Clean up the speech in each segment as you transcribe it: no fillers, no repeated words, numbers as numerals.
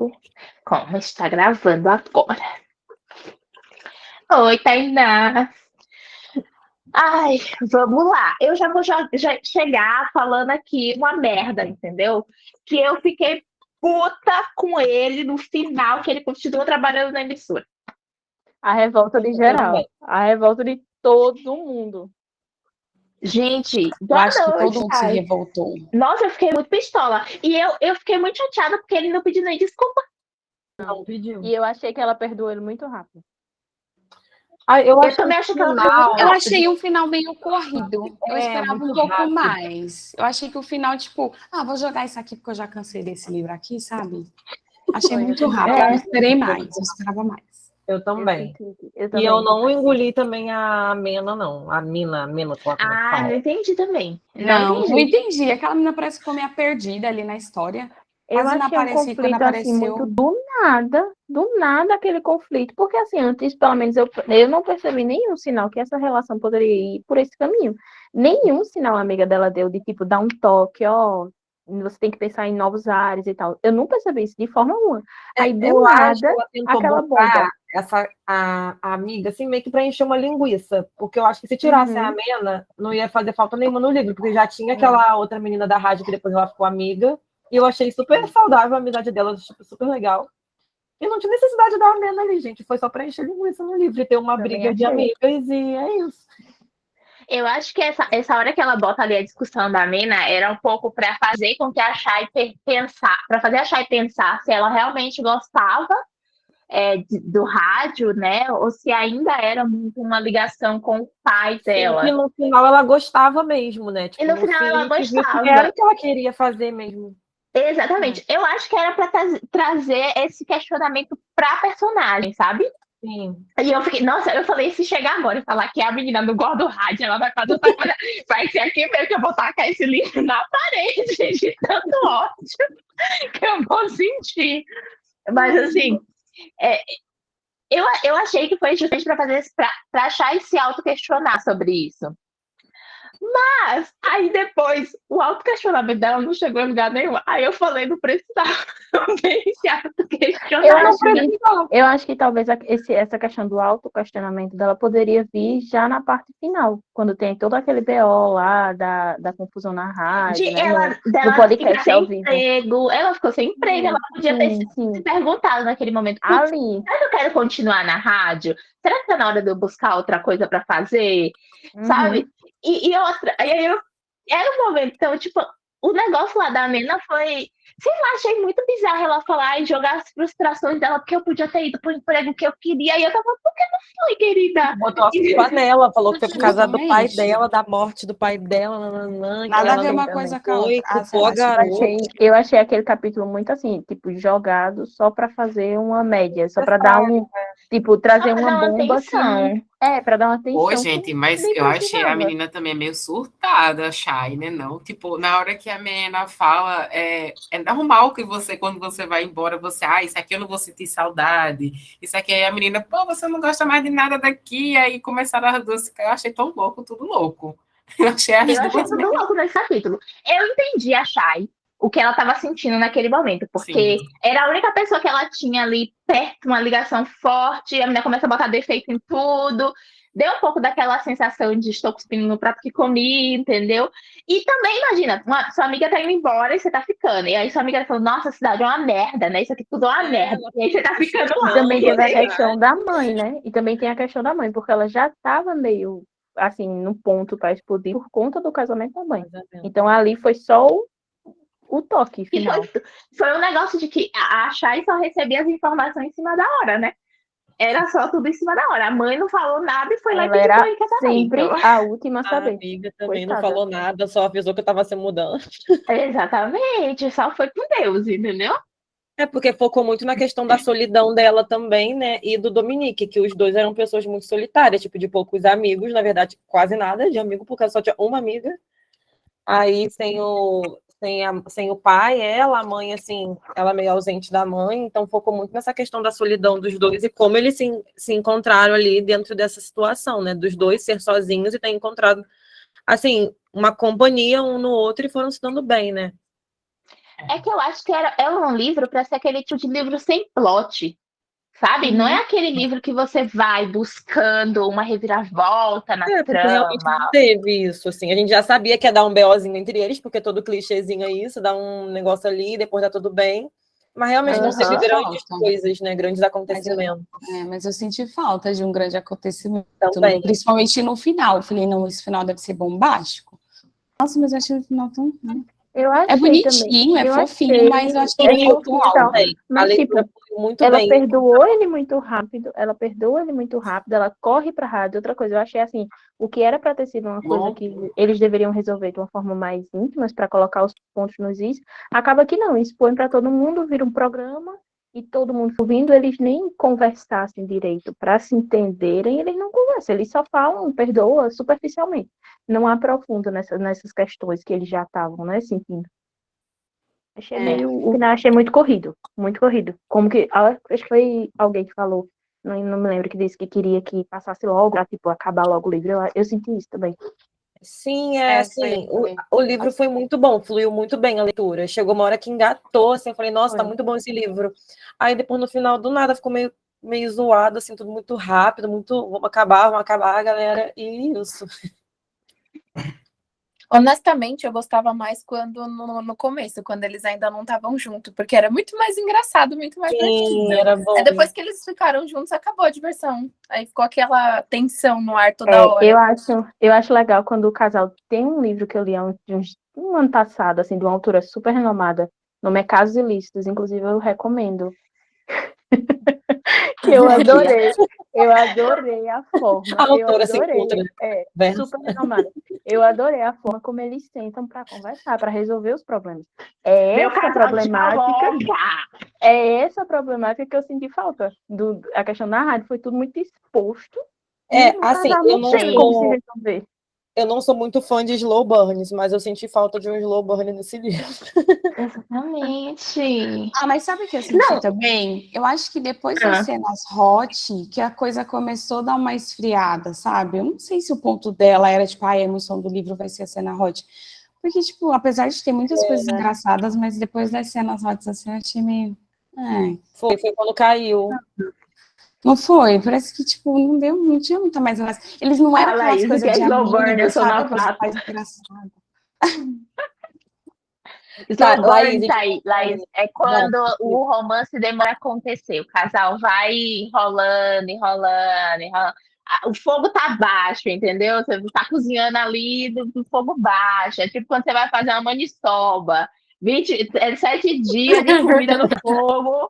gravando. Como está gravando agora. Oi, Tainá. Ai, vamos lá. Eu já vou já chegar falando aqui uma merda, entendeu? Que eu fiquei puta com ele no final, que ele continuou trabalhando na emissora. A revolta de geral. A revolta de todo mundo. Gente, eu acho que todo mundo se revoltou. Nossa, eu fiquei muito pistola. E eu fiquei muito chateada porque ele não pediu nem desculpa. Não pediu. E eu achei que ela perdoou ele muito rápido. Eu também acho que ela eu achei um final meio corrido. Eu esperava um pouco rápido. mais. Eu achei que o final, tipo, vou jogar isso aqui porque eu já cansei desse livro aqui, sabe? Achei muito rápido. Eu esperei mais, eu esperava mais. Eu também. Eu E eu não engoli também a Mena, não. A Mina, não entendi também. Não entendi. Aquela menina parece que ficou meio perdida ali na história. Eu achei um conflito assim, muito do nada aquele conflito, porque assim, antes, pelo menos, eu não percebi nenhum sinal que essa relação poderia ir por esse caminho. Nenhum sinal a amiga dela deu de, tipo, dar um toque, você tem que pensar em novos ares e tal. Eu não percebi isso de forma alguma. Aí, do nada, aquela bomba. A amiga, assim, meio que para encher uma linguiça, porque eu acho que se tirasse a Mena, não ia fazer falta nenhuma no livro, porque já tinha aquela outra menina da rádio que depois ela ficou amiga, e eu achei super saudável a amizade dela, tipo, super legal. E não tinha necessidade de dar a Mena ali, gente, foi só para encher linguiça no livro, e ter uma briga de amigas, e é isso. Eu acho que essa hora que ela bota ali a discussão da Mena era um pouco para fazer com que a Chay pensar, para fazer a Chay pensar se ela realmente gostava do rádio, né? Ou se ainda era muito uma ligação com o pai dela. E no final ela gostava mesmo, né? Tipo, e no final ela gostava. Era o que ela queria fazer mesmo. Exatamente. Eu acho que era para trazer esse questionamento para a personagem, sabe? Sim. E eu fiquei, nossa, eu falei, se chegar agora e falar que a menina não gosta do rádio, ela vai fazer outra coisa, vai ser aqui mesmo que eu vou tacar esse livro na parede de tanto ódio que eu vou sentir. Mas assim, eu achei que foi justamente para achar e se auto-questionar sobre isso. Mas, aí depois, o autoquestionamento dela não chegou em lugar nenhum. Aí eu falei, não precisava também se autoquestionar. Eu acho que talvez essa questão do autoquestionamento dela poderia vir já na parte final, quando tem todo aquele BO lá da confusão na rádio, no podcast ao vivo. Ela ficou sem emprego, ela podia ter se perguntado naquele momento, será que eu quero continuar na rádio? Será que tá na hora de eu buscar outra coisa para fazer? Sabe? E outra, era um momento, então, tipo, o negócio lá da Mena foi, sei lá, achei muito bizarro ela falar e jogar as frustrações dela, porque eu podia ter ido pro emprego que eu queria, e eu tava, por que não foi, querida? Botou a culpa nela, falou que foi por causa do pai dela, da morte do pai dela, nada a ver uma coisa com a outra. Eu achei aquele capítulo muito assim, tipo, jogado só pra fazer uma média, só pra dar tipo, trazer uma bomba assim. Pra dar uma atenção. Oi, gente, mas eu achei a menina também meio surtada, Chay, né? Não, tipo, na hora que a menina fala, é normal que você, quando você vai embora, você, isso aqui eu não vou sentir saudade, isso aqui, aí a menina, você não gosta mais de nada daqui, aí começaram as duas, eu achei tão louco, tudo louco. Eu achei tudo louco nesse capítulo. Eu entendi a Chay, o que ela estava sentindo naquele momento, porque era a única pessoa que ela tinha ali perto, uma ligação forte, a menina começa a botar defeito em tudo, deu um pouco daquela sensação de estou cuspindo no prato que comi, entendeu? E também, imagina, sua amiga tá indo embora e você tá ficando, e aí sua amiga falou, nossa, a cidade é uma merda, né? Isso aqui tudo é uma merda, e aí você tá ficando lá. E também teve a questão da mãe, né? E também tem a questão da mãe, porque ela já estava meio, assim, no ponto para explodir por conta do casamento da mãe. Então ali foi só o toque final. Foi um negócio de que a Chay só recebia as informações em cima da hora, né? Era só tudo em cima da hora. A mãe não falou nada e foi lá e pediu ela era sempre a última a saber. A amiga também não falou nada, só avisou que eu tava se mudando. Exatamente, só foi com Deus, entendeu? Porque focou muito na questão da solidão dela também, né? E do Dominique, que os dois eram pessoas muito solitárias, tipo, de poucos amigos, na verdade, quase nada de amigo, porque ela só tinha uma amiga. Aí, sem o pai, a mãe, assim, ela meio ausente da mãe, então focou muito nessa questão da solidão dos dois e como eles se encontraram ali dentro dessa situação, né? Dos dois ser sozinhos e ter encontrado, assim, uma companhia um no outro e foram se dando bem, né? É que eu acho que é um livro para ser aquele tipo de livro sem plot, sabe? Não é aquele livro que você vai buscando uma reviravolta na Porque realmente trama. não teve isso, assim. A gente já sabia que ia dar um BOzinho entre eles, porque todo clichêzinho é isso, dá um negócio ali, depois dá tudo bem. Mas realmente não teve grandes coisas, né? Grandes acontecimentos. Mas eu senti falta de um grande acontecimento, Também. Principalmente no final. Eu falei, não, esse final deve ser bombástico. Nossa, mas eu achei o final tão... Eu achei É bonitinho, também. é fofinho, mas eu acho que ele fofinho e tal. Mas, A leitura tipo, foi muito ela bem. perdoou ele muito rápido, ela corre pra rádio. Outra coisa, eu achei assim, o que era pra ter sido uma coisa que eles deveriam resolver de uma forma mais íntima, para colocar os pontos nos is, acaba que não, expõe pra todo mundo, vira um programa, e todo mundo ouvindo, eles nem conversassem direito pra se entenderem, eles não conversam, eles só falam, perdoa superficialmente, não aprofundam nessas questões que eles já estavam, né, sentindo. O final achei muito corrido, muito corrido. Como que, acho que foi alguém que falou, não me lembro, que disse que queria que passasse logo, pra, tipo, acabar logo o livro. Eu senti isso também. Sim, assim, o livro foi muito bom, fluiu muito bem a leitura. Chegou uma hora que engatou, assim, eu falei, nossa, tá muito bom esse livro. Aí depois, no final, do nada, ficou meio zoado, assim, tudo muito rápido, vamos acabar, galera, e isso. Honestamente, eu gostava mais quando no começo, quando eles ainda não estavam juntos, porque era muito mais engraçado, muito mais divertido. Era bom. Aí depois que eles ficaram juntos, acabou a diversão. Aí ficou aquela tensão no ar toda hora. Eu acho legal quando o casal tem um livro que eu li um ano passado, assim, de uma autora super renomada, no Casos Ilícitos, inclusive eu recomendo. Eu adorei a forma. A autora se encontra. Super renomada. Eu adorei a forma como eles sentam para conversar, para resolver os problemas. É essa problemática que eu senti falta. A questão da rádio foi tudo muito exposto. Assim, eu não sou muito fã de slow burns, mas eu senti falta de um slow burn nesse livro. Exatamente. Mas sabe o que eu senti também? Eu acho que depois das cenas hot, que a coisa começou a dar uma esfriada, sabe? Eu não sei se o ponto dela era, tipo, a emoção do livro vai ser a cena hot. Porque, tipo, apesar de ter muitas coisas engraçadas, mas depois das cenas hot, assim, eu achei meio... Foi quando caiu. Não foi? Parece que, tipo, não tinha muita mais graça. Eles não eram aquelas coisas de amigos, sabe? Coisa mais engraçada. Slow burn, Laís, é quando o romance demora a acontecer. O casal vai enrolando. O fogo tá baixo, entendeu? Você tá cozinhando ali do fogo baixo. É tipo quando você vai fazer uma maniçoba. 7 dias de comida no fogo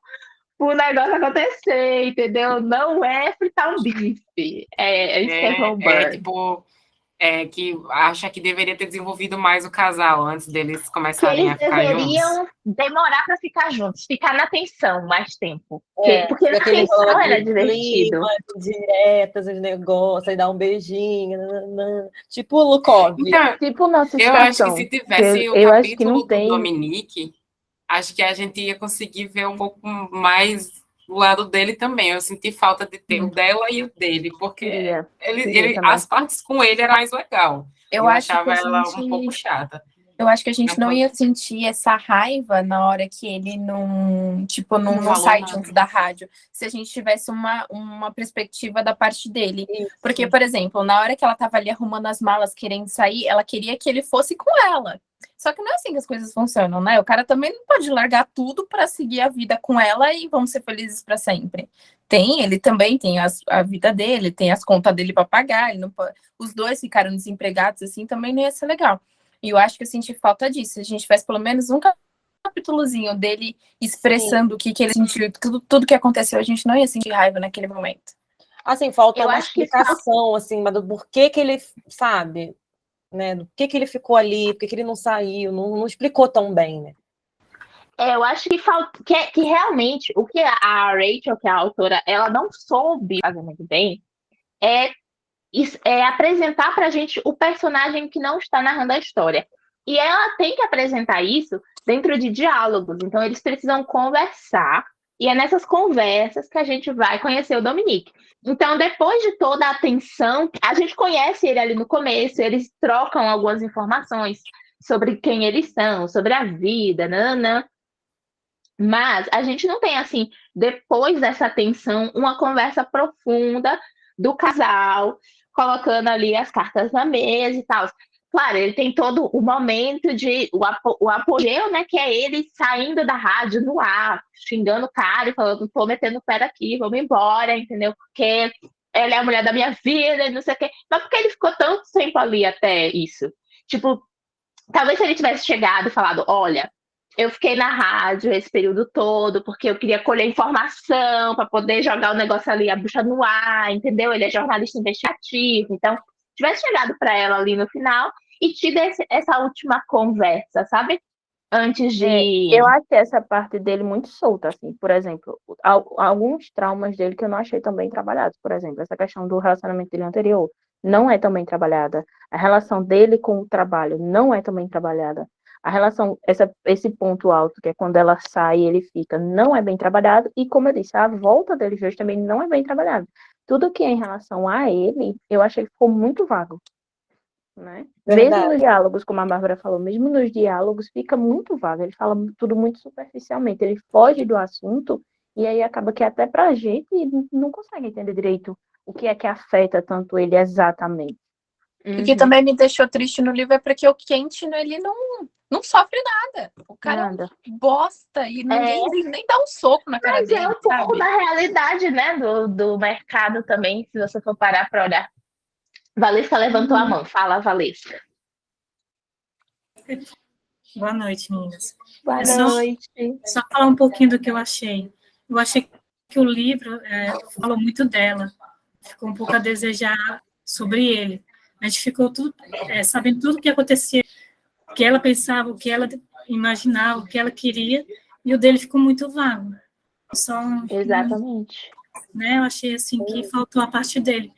o negócio acontecer, entendeu? Não é fritar um bife. Isso que é slow burn. Tipo... que acha que deveria ter desenvolvido mais o casal antes deles começarem a ficar juntos. Eles deveriam demorar para ficar juntos, ficar na tensão mais tempo. Porque na tensão era divertido. Diretas, os negócios, aí dar um beijinho, tipo o Lukov. Então, tipo nossa eu acho que se tivesse o capítulo do Dominique, acho que a gente ia conseguir ver um pouco mais do lado dele também. Eu senti falta de ter o dela e o dele, porque as partes com ele era mais legal. Eu achava ela um pouco chata. Eu acho que a gente não ia sentir essa raiva na hora que ele não sai junto da rádio, se a gente tivesse uma perspectiva da parte dele. Isso. Porque, por exemplo, na hora que ela estava ali arrumando as malas, querendo sair, ela queria que ele fosse com ela. Só que não é assim que as coisas funcionam, né? O cara também não pode largar tudo para seguir a vida com ela e vamos ser felizes para sempre. Ele também tem a vida dele, tem as contas dele para pagar, os dois ficaram desempregados, assim, também não ia ser legal. E eu acho que eu senti falta disso. Se a gente tivesse pelo menos um capítulozinho dele expressando o que ele sentiu, tudo que aconteceu, a gente não ia sentir raiva naquele momento. Assim, faltou uma explicação, assim, mas do porquê que ele, sabe, né, do que ele ficou ali, por que ele não saiu, não explicou tão bem, né? Eu acho que realmente o que a Rachel, que é a autora, ela não soube fazer muito bem é apresentar pra gente o personagem que não está narrando a história. E ela tem que apresentar isso dentro de diálogos. Então, eles precisam conversar. E é nessas conversas que a gente vai conhecer o Dominique. Então, depois de toda a tensão, a gente conhece ele ali no começo, eles trocam algumas informações. sobre quem eles são, sobre a vida, nananã. Mas a gente não tem, assim, depois dessa tensão, uma conversa profunda do casal, colocando ali as cartas na mesa e tal. Claro, ele tem todo o momento de o apogeu, né? Que é ele saindo da rádio no ar, xingando o cara e falando, tô metendo o pé daqui, vamos embora, entendeu? Porque ela é a mulher da minha vida, e não sei o quê. Mas porque ele ficou tanto tempo ali até isso? Tipo, talvez se ele tivesse chegado e falado, olha, eu fiquei na rádio esse período todo porque eu queria colher informação para poder jogar o negócio ali, a bucha no ar, entendeu? Ele é jornalista investigativo, então tivesse chegado para ela ali no final e tido essa última conversa, sabe? Antes de... Eu achei essa parte dele muito solta, assim. Por exemplo, alguns traumas dele que eu não achei tão bem trabalhados. Por exemplo, essa questão do relacionamento dele anterior não é tão bem trabalhada. A relação dele com o trabalho não é tão bem trabalhada. A relação, esse ponto alto, que é quando ela sai e ele fica, não é bem trabalhado. E, como eu disse, a volta dele hoje também não é bem trabalhada. Tudo que é em relação a ele, eu achei que ficou muito vago. Né? Mesmo nos diálogos, como a Bárbara falou, mesmo nos diálogos fica muito vago, ele fala tudo muito superficialmente, ele foge do assunto e aí acaba que até pra gente não consegue entender direito o que é que afeta tanto ele exatamente. O que também me deixou triste no livro é porque o Quentin, ele não sofre nada. O cara Nada. Bosta e ninguém nem dá um soco na cara dele. Mas é um pouco da realidade, né, do mercado também, se você for parar para olhar. Valesca levantou a mão. Fala, Valesca. Boa noite, meninas. Boa noite. Só falar um pouquinho do que eu achei. Eu achei que o livro falou muito dela. Ficou um pouco a desejar sobre ele. A gente ficou sabendo tudo o que acontecia, o que ela pensava, o que ela imaginava, o que ela queria, e o dele ficou muito vago. Exatamente. Né, eu achei assim que faltou a parte dele.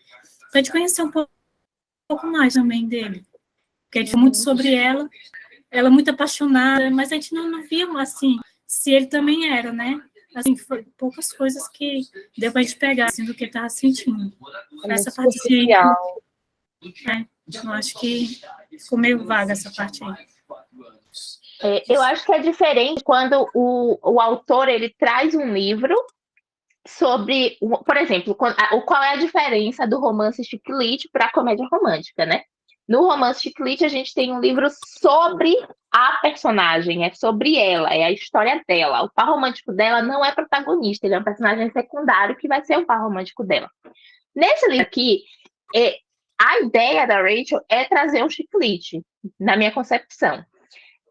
Para a gente conhecer um pouco mais também dele. Porque a gente falou muito sobre ela muito apaixonada, mas a gente não viu, assim, se ele também era, né? Assim, foi poucas coisas que deu pra gente pegar, assim, do que ele estava sentindo. Essa parte aí, eu acho que ficou meio vaga essa parte aí. Eu acho que é diferente quando o autor, ele traz um livro sobre, por exemplo, qual é a diferença do romance chick lit para a comédia romântica, né? No romance chick lit, a gente tem um livro sobre a personagem, é sobre ela, é a história dela. O par romântico dela não é protagonista, ele é um personagem secundário que vai ser o par romântico dela. Nesse livro aqui, a ideia da Rachel é trazer um chick lit, na minha concepção.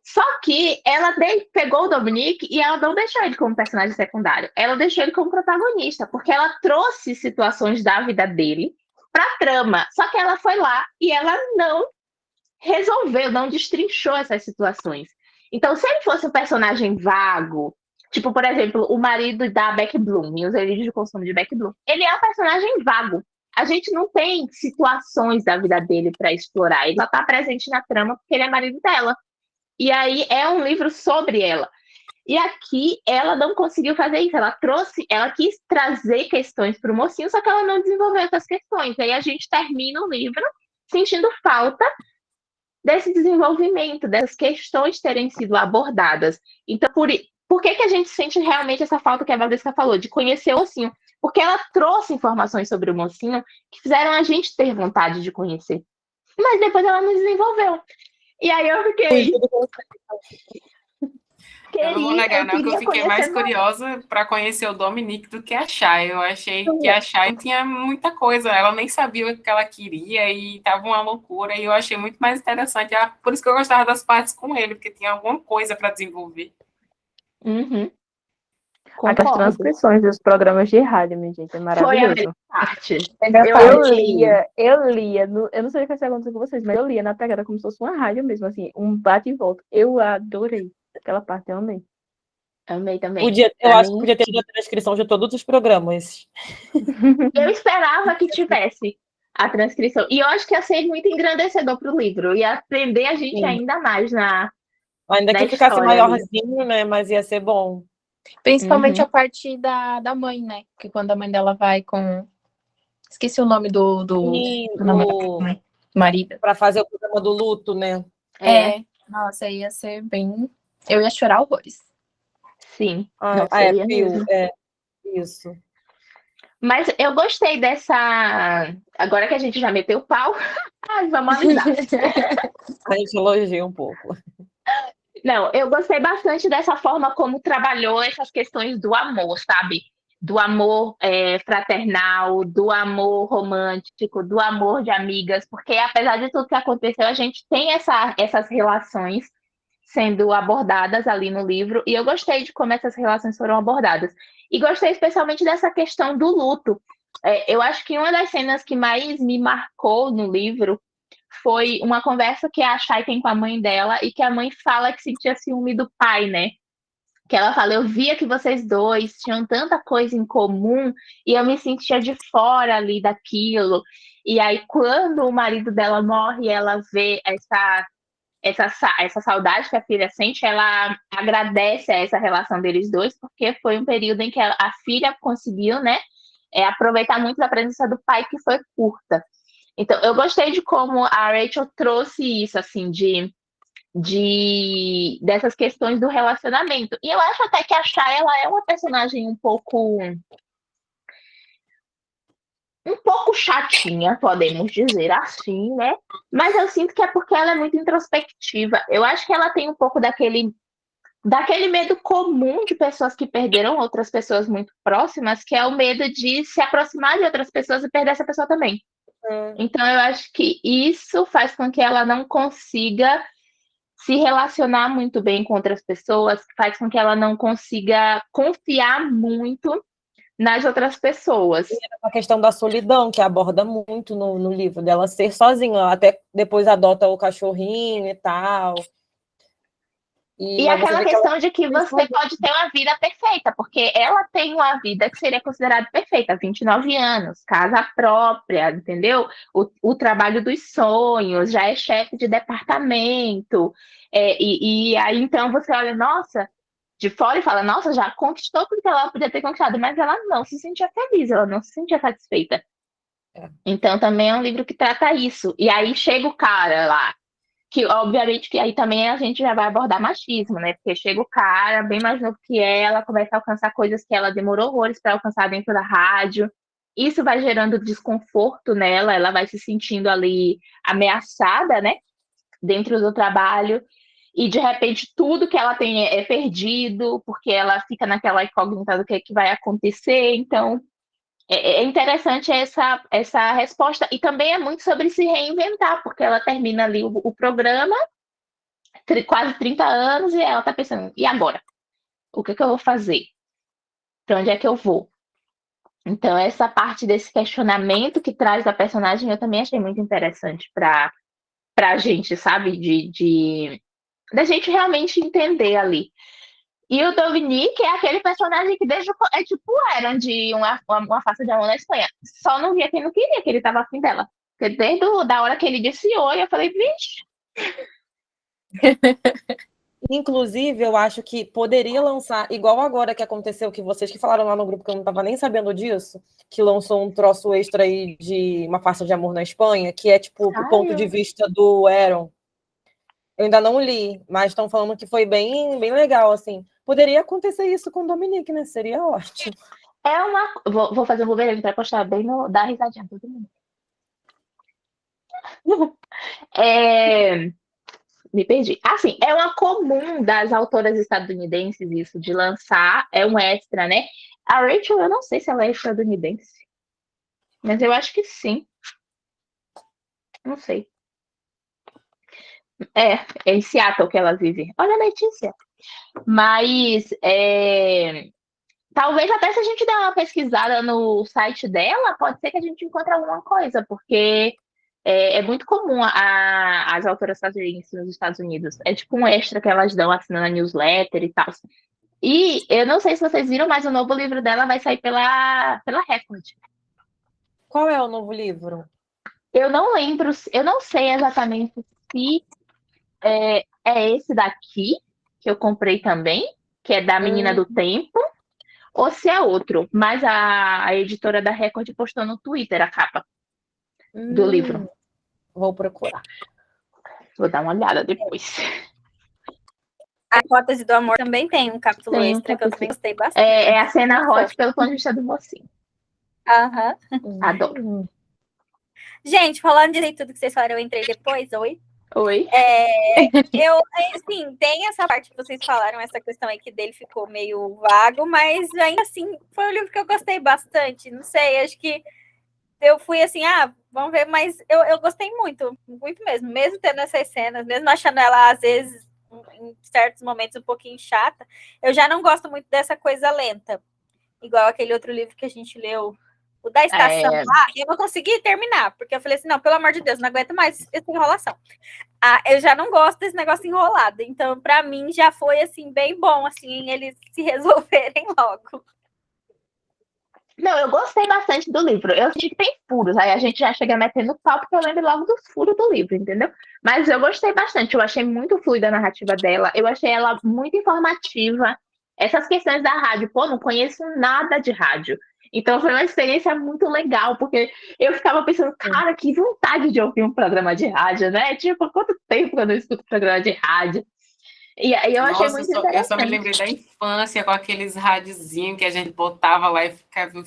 Só que ela pegou o Dominique e ela não deixou ele como personagem secundário. Ela deixou ele como protagonista, porque ela trouxe situações da vida dele para a trama. Só que ela foi lá e ela não resolveu, não destrinchou essas situações. Então, se ele fosse um personagem vago, tipo, por exemplo, o marido da Beck Bloom, em Os Delírios de Consumo de Beck Bloom, ele é um personagem vago. A gente não tem situações da vida dele para explorar. Ele só está presente na trama porque ele é marido dela. E aí é um livro sobre ela. E aqui ela não conseguiu fazer isso. Ela quis trazer questões para o mocinho, só que ela não desenvolveu essas questões. Aí a gente termina o livro sentindo falta desse desenvolvimento, dessas questões terem sido abordadas. Então, por que a gente sente realmente essa falta que a Valesca falou, de conhecer o mocinho? Porque ela trouxe informações sobre o mocinho que fizeram a gente ter vontade de conhecer. Mas depois ela não desenvolveu. E aí eu fiquei... Eu não vou negar, não, que eu fiquei mais curiosa para conhecer o Dominique do que a Chay. Eu achei que a Chay tinha muita coisa, ela nem sabia o que ela queria e tava uma loucura, e eu achei muito mais interessante. Por isso que eu gostava das partes com ele, porque tinha alguma coisa para desenvolver. Uhum. As transcrições dos programas de rádio, minha gente, é maravilhoso. Foi a melhor parte. Eu lia, eu não sei o que vai acontecer com vocês, mas eu lia na pegada como se fosse uma rádio mesmo, assim, um bate e volta. Eu adorei aquela parte, eu amei. Amei também. Eu acho que podia ter a transcrição de todos os programas. Eu esperava que tivesse a transcrição. E eu acho que ia ser muito engrandecedor para o livro. Ia aprender a gente ainda mais ainda que ficasse maiorzinho, né? Mas ia ser bom. Principalmente a parte da mãe, né? Que quando a mãe dela vai com... Esqueci o nome do marido. Para fazer o programa do luto, né? Nossa, ia ser bem... Eu ia chorar horrores. Sim, Ah, não seria mesmo. Isso. Mas eu gostei dessa... Agora que a gente já meteu o pau, vamos avisar. A gente elogia um pouco. Não, eu gostei bastante dessa forma como trabalhou essas questões do amor, sabe? Do amor fraternal, do amor romântico, do amor de amigas, porque apesar de tudo que aconteceu, a gente tem essas relações sendo abordadas ali no livro, e eu gostei de como essas relações foram abordadas. E gostei especialmente dessa questão do luto. Eu acho que uma das cenas que mais me marcou no livro foi uma conversa que a Shai tem com a mãe dela e que a mãe fala que sentia ciúme do pai, né? Que ela fala, eu via que vocês dois tinham tanta coisa em comum e eu me sentia de fora ali daquilo. E aí, quando o marido dela morre, ela vê essa saudade que a filha sente, ela agradece a essa relação deles dois, porque foi um período em que a filha conseguiu, né, aproveitar muito da presença do pai, que foi curta. Então, eu gostei de como a Rachel trouxe isso, assim, dessas questões do relacionamento. E eu acho até que a Shai, ela é uma personagem um pouco chatinha, podemos dizer assim, né? Mas eu sinto que é porque ela é muito introspectiva. Eu acho que ela tem um pouco daquele medo comum de pessoas que perderam outras pessoas muito próximas, que é o medo de se aproximar de outras pessoas e perder essa pessoa também. Então, eu acho que isso faz com que ela não consiga se relacionar muito bem com outras pessoas, faz com que ela não consiga confiar muito nas outras pessoas. A questão da solidão, que aborda muito no livro, dela ser sozinha, ela até depois adota o cachorrinho e tal. E aquela questão de que você pode ter uma vida perfeita, porque ela tem uma vida que seria considerada perfeita, 29 anos, casa própria, entendeu? O trabalho dos sonhos, já é chefe de departamento. E aí, então, você olha, nossa, de fora e fala, nossa, já conquistou tudo que ela podia ter conquistado, mas ela não se sentia feliz, ela não se sentia satisfeita. Então, também é um livro que trata isso. E aí chega o cara lá, que obviamente que aí também a gente já vai abordar machismo, né? Porque chega o cara, bem mais novo que ela, começa a alcançar coisas que ela demorou horrores para alcançar dentro da rádio. Isso vai gerando desconforto nela, ela vai se sentindo ali ameaçada, né? Dentro do trabalho. E de repente tudo que ela tem é perdido, porque ela fica naquela incógnita do que vai acontecer. Então, é interessante essa resposta. E também é muito sobre se reinventar, porque ela termina ali o programa, quase 30 anos, e ela está pensando, e agora? O que eu vou fazer? Para onde é que eu vou? Então, essa parte desse questionamento que traz da personagem, eu também achei muito interessante para a gente, sabe? Da gente realmente entender ali. E o Dominique é aquele personagem que é tipo o Aaron de uma Face de Amor na Espanha. Só não via quem não queria, que ele tava afim dela. Porque desde da hora que ele disse oi, eu falei, vixe. Inclusive, eu acho que poderia lançar, igual agora que aconteceu, que vocês que falaram lá no grupo, que eu não estava nem sabendo disso, que lançou um troço extra aí de Uma Face de Amor na Espanha, que é tipo o ponto de vista do Aaron. Eu ainda não li, mas estão falando que foi bem, bem legal, assim. Poderia acontecer isso com o Dominique, né? Seria ótimo. Vou fazer um Wolverine para postar bem dar risadinha todo mundo. Me perdi. Assim, é uma comum das autoras estadunidenses isso, de lançar, é um extra, né? A Rachel, eu não sei se ela é estadunidense, mas eu acho que sim. Não sei. É em Seattle que ela vive. Olha, Letícia. Mas, talvez até se a gente der uma pesquisada no site dela, pode ser que a gente encontre alguma coisa, porque é muito comum as autoras fazerem isso nos Estados Unidos. É tipo um extra que elas dão assinando a newsletter e tal. E eu não sei se vocês viram, mas o novo livro dela vai sair pela Record. Qual é o novo livro? Eu não lembro, eu não sei exatamente se é esse daqui, que eu comprei também, que é da Menina do Tempo, ou se é outro. Mas a editora da Record postou no Twitter a capa do livro. Vou procurar. Vou dar uma olhada depois. A Hipótese do Amor também tem um capítulo extra que eu também gostei bastante. É a cena hot pelo ponto de vista do mocinho. Aham. Adoro. Gente, falando de tudo que vocês falaram, eu entrei depois, oi? Oi? Assim, tem essa parte que vocês falaram, essa questão aí que dele ficou meio vago, mas ainda assim, foi um livro que eu gostei bastante, não sei, acho que eu fui assim, vamos ver, mas eu gostei muito, muito mesmo tendo essas cenas, mesmo achando ela, às vezes, em certos momentos, um pouquinho chata, eu já não gosto muito dessa coisa lenta, igual aquele outro livro que a gente leu, o da estação lá, eu não consegui terminar, porque eu falei assim, não, pelo amor de Deus, não aguento mais essa enrolação. Eu já não gosto desse negócio enrolado, então, para mim, já foi, assim, bem bom, assim, eles se resolverem logo. Não, eu gostei bastante do livro. Eu senti que tem furos, aí a gente já chega metendo pau, porque eu lembro logo dos furos do livro, entendeu? Mas eu gostei bastante, eu achei muito fluida a narrativa dela, eu achei ela muito informativa. Essas questões da rádio, não conheço nada de rádio. Então foi uma experiência muito legal, porque eu ficava pensando, cara, que vontade de ouvir um programa de rádio, né? Tipo, quanto tempo eu não escuto programa de rádio? E aí eu achei muito interessante. Eu só me lembrei da infância, com aqueles radiozinhos que a gente botava lá e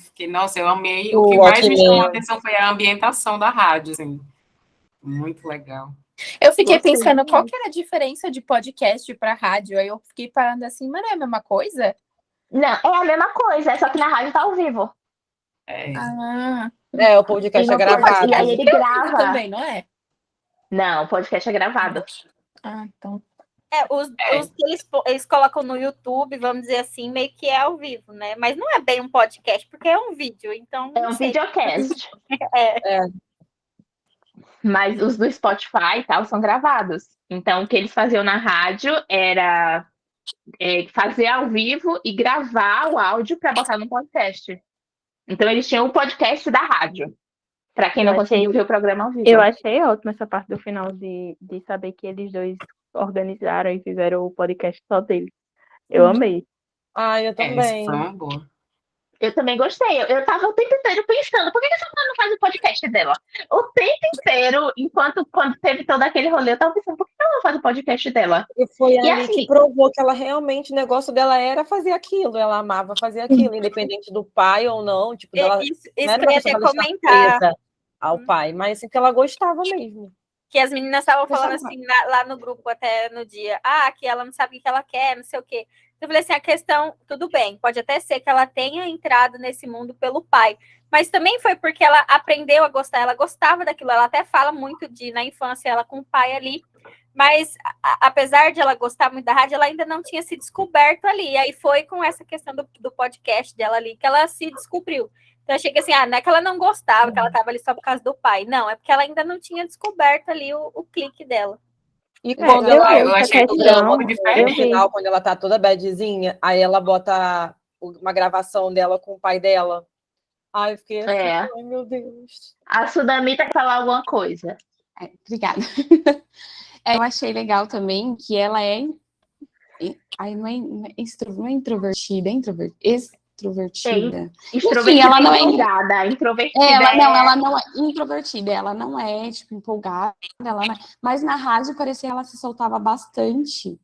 fiquei, nossa, eu amei. O que mais me chamou a atenção foi a ambientação da rádio, assim. Muito legal. Eu fiquei pensando qual que era a diferença de podcast para rádio, aí eu fiquei parando assim, mas não é a mesma coisa? Não, é a mesma coisa, só que na rádio tá ao vivo. O podcast é gravado. E aí ele grava. Também, não é? Não, o podcast é gravado. Então. Os que eles colocam no YouTube, vamos dizer assim, meio que é ao vivo, né? Mas não é bem um podcast, porque é um vídeo, então... É um videocast. Mas os do Spotify e tal são gravados. Então, o que eles faziam na rádio era fazer ao vivo e gravar o áudio para botar no podcast. Então, eles tinham o podcast da rádio, para quem não conseguiu ver o programa ao vivo. Eu achei ótimo essa parte do final de saber que eles dois organizaram e fizeram o podcast só deles. Eu amei. Eu também. Foi uma boa. Eu também gostei. Eu tava o tempo inteiro pensando, por que essa mulher não faz o podcast dela? O tempo inteiro, quando teve todo aquele rolê, eu tava pensando, por que ela não faz o podcast dela? E foi ali que provou que ela realmente, o negócio dela era fazer aquilo, ela amava fazer aquilo, independente do pai ou não. Tipo, dela, isso que eu ia até comentar. Ao pai, mas assim, que ela gostava mesmo. Que as meninas estavam falando assim, lá no grupo, até no dia, que ela não sabe o que ela quer, não sei o quê. Eu falei assim, a questão, tudo bem, pode até ser que ela tenha entrado nesse mundo pelo pai, mas também foi porque ela aprendeu a gostar, ela gostava daquilo, ela até fala muito na infância, ela com o pai ali, mas apesar de ela gostar muito da rádio, ela ainda não tinha se descoberto ali, e aí foi com essa questão do podcast dela ali que ela se descobriu. Então, eu achei que assim, não é que ela não gostava, que ela estava ali só por causa do pai. Não, é porque ela ainda não tinha descoberto ali o clique dela. E quando eu achei o final, quando ela tá toda badzinha, aí ela bota uma gravação dela com o pai dela. Eu fiquei assim, ai meu Deus. A Sudamita quer falar alguma coisa. Obrigada. Eu achei legal também que ela não é introvertida, extrovertida. Enfim, ela não é empolgada, introvertida. Ela não é introvertida, ela não é, tipo, empolgada, mas na rádio parecia que ela se soltava bastante,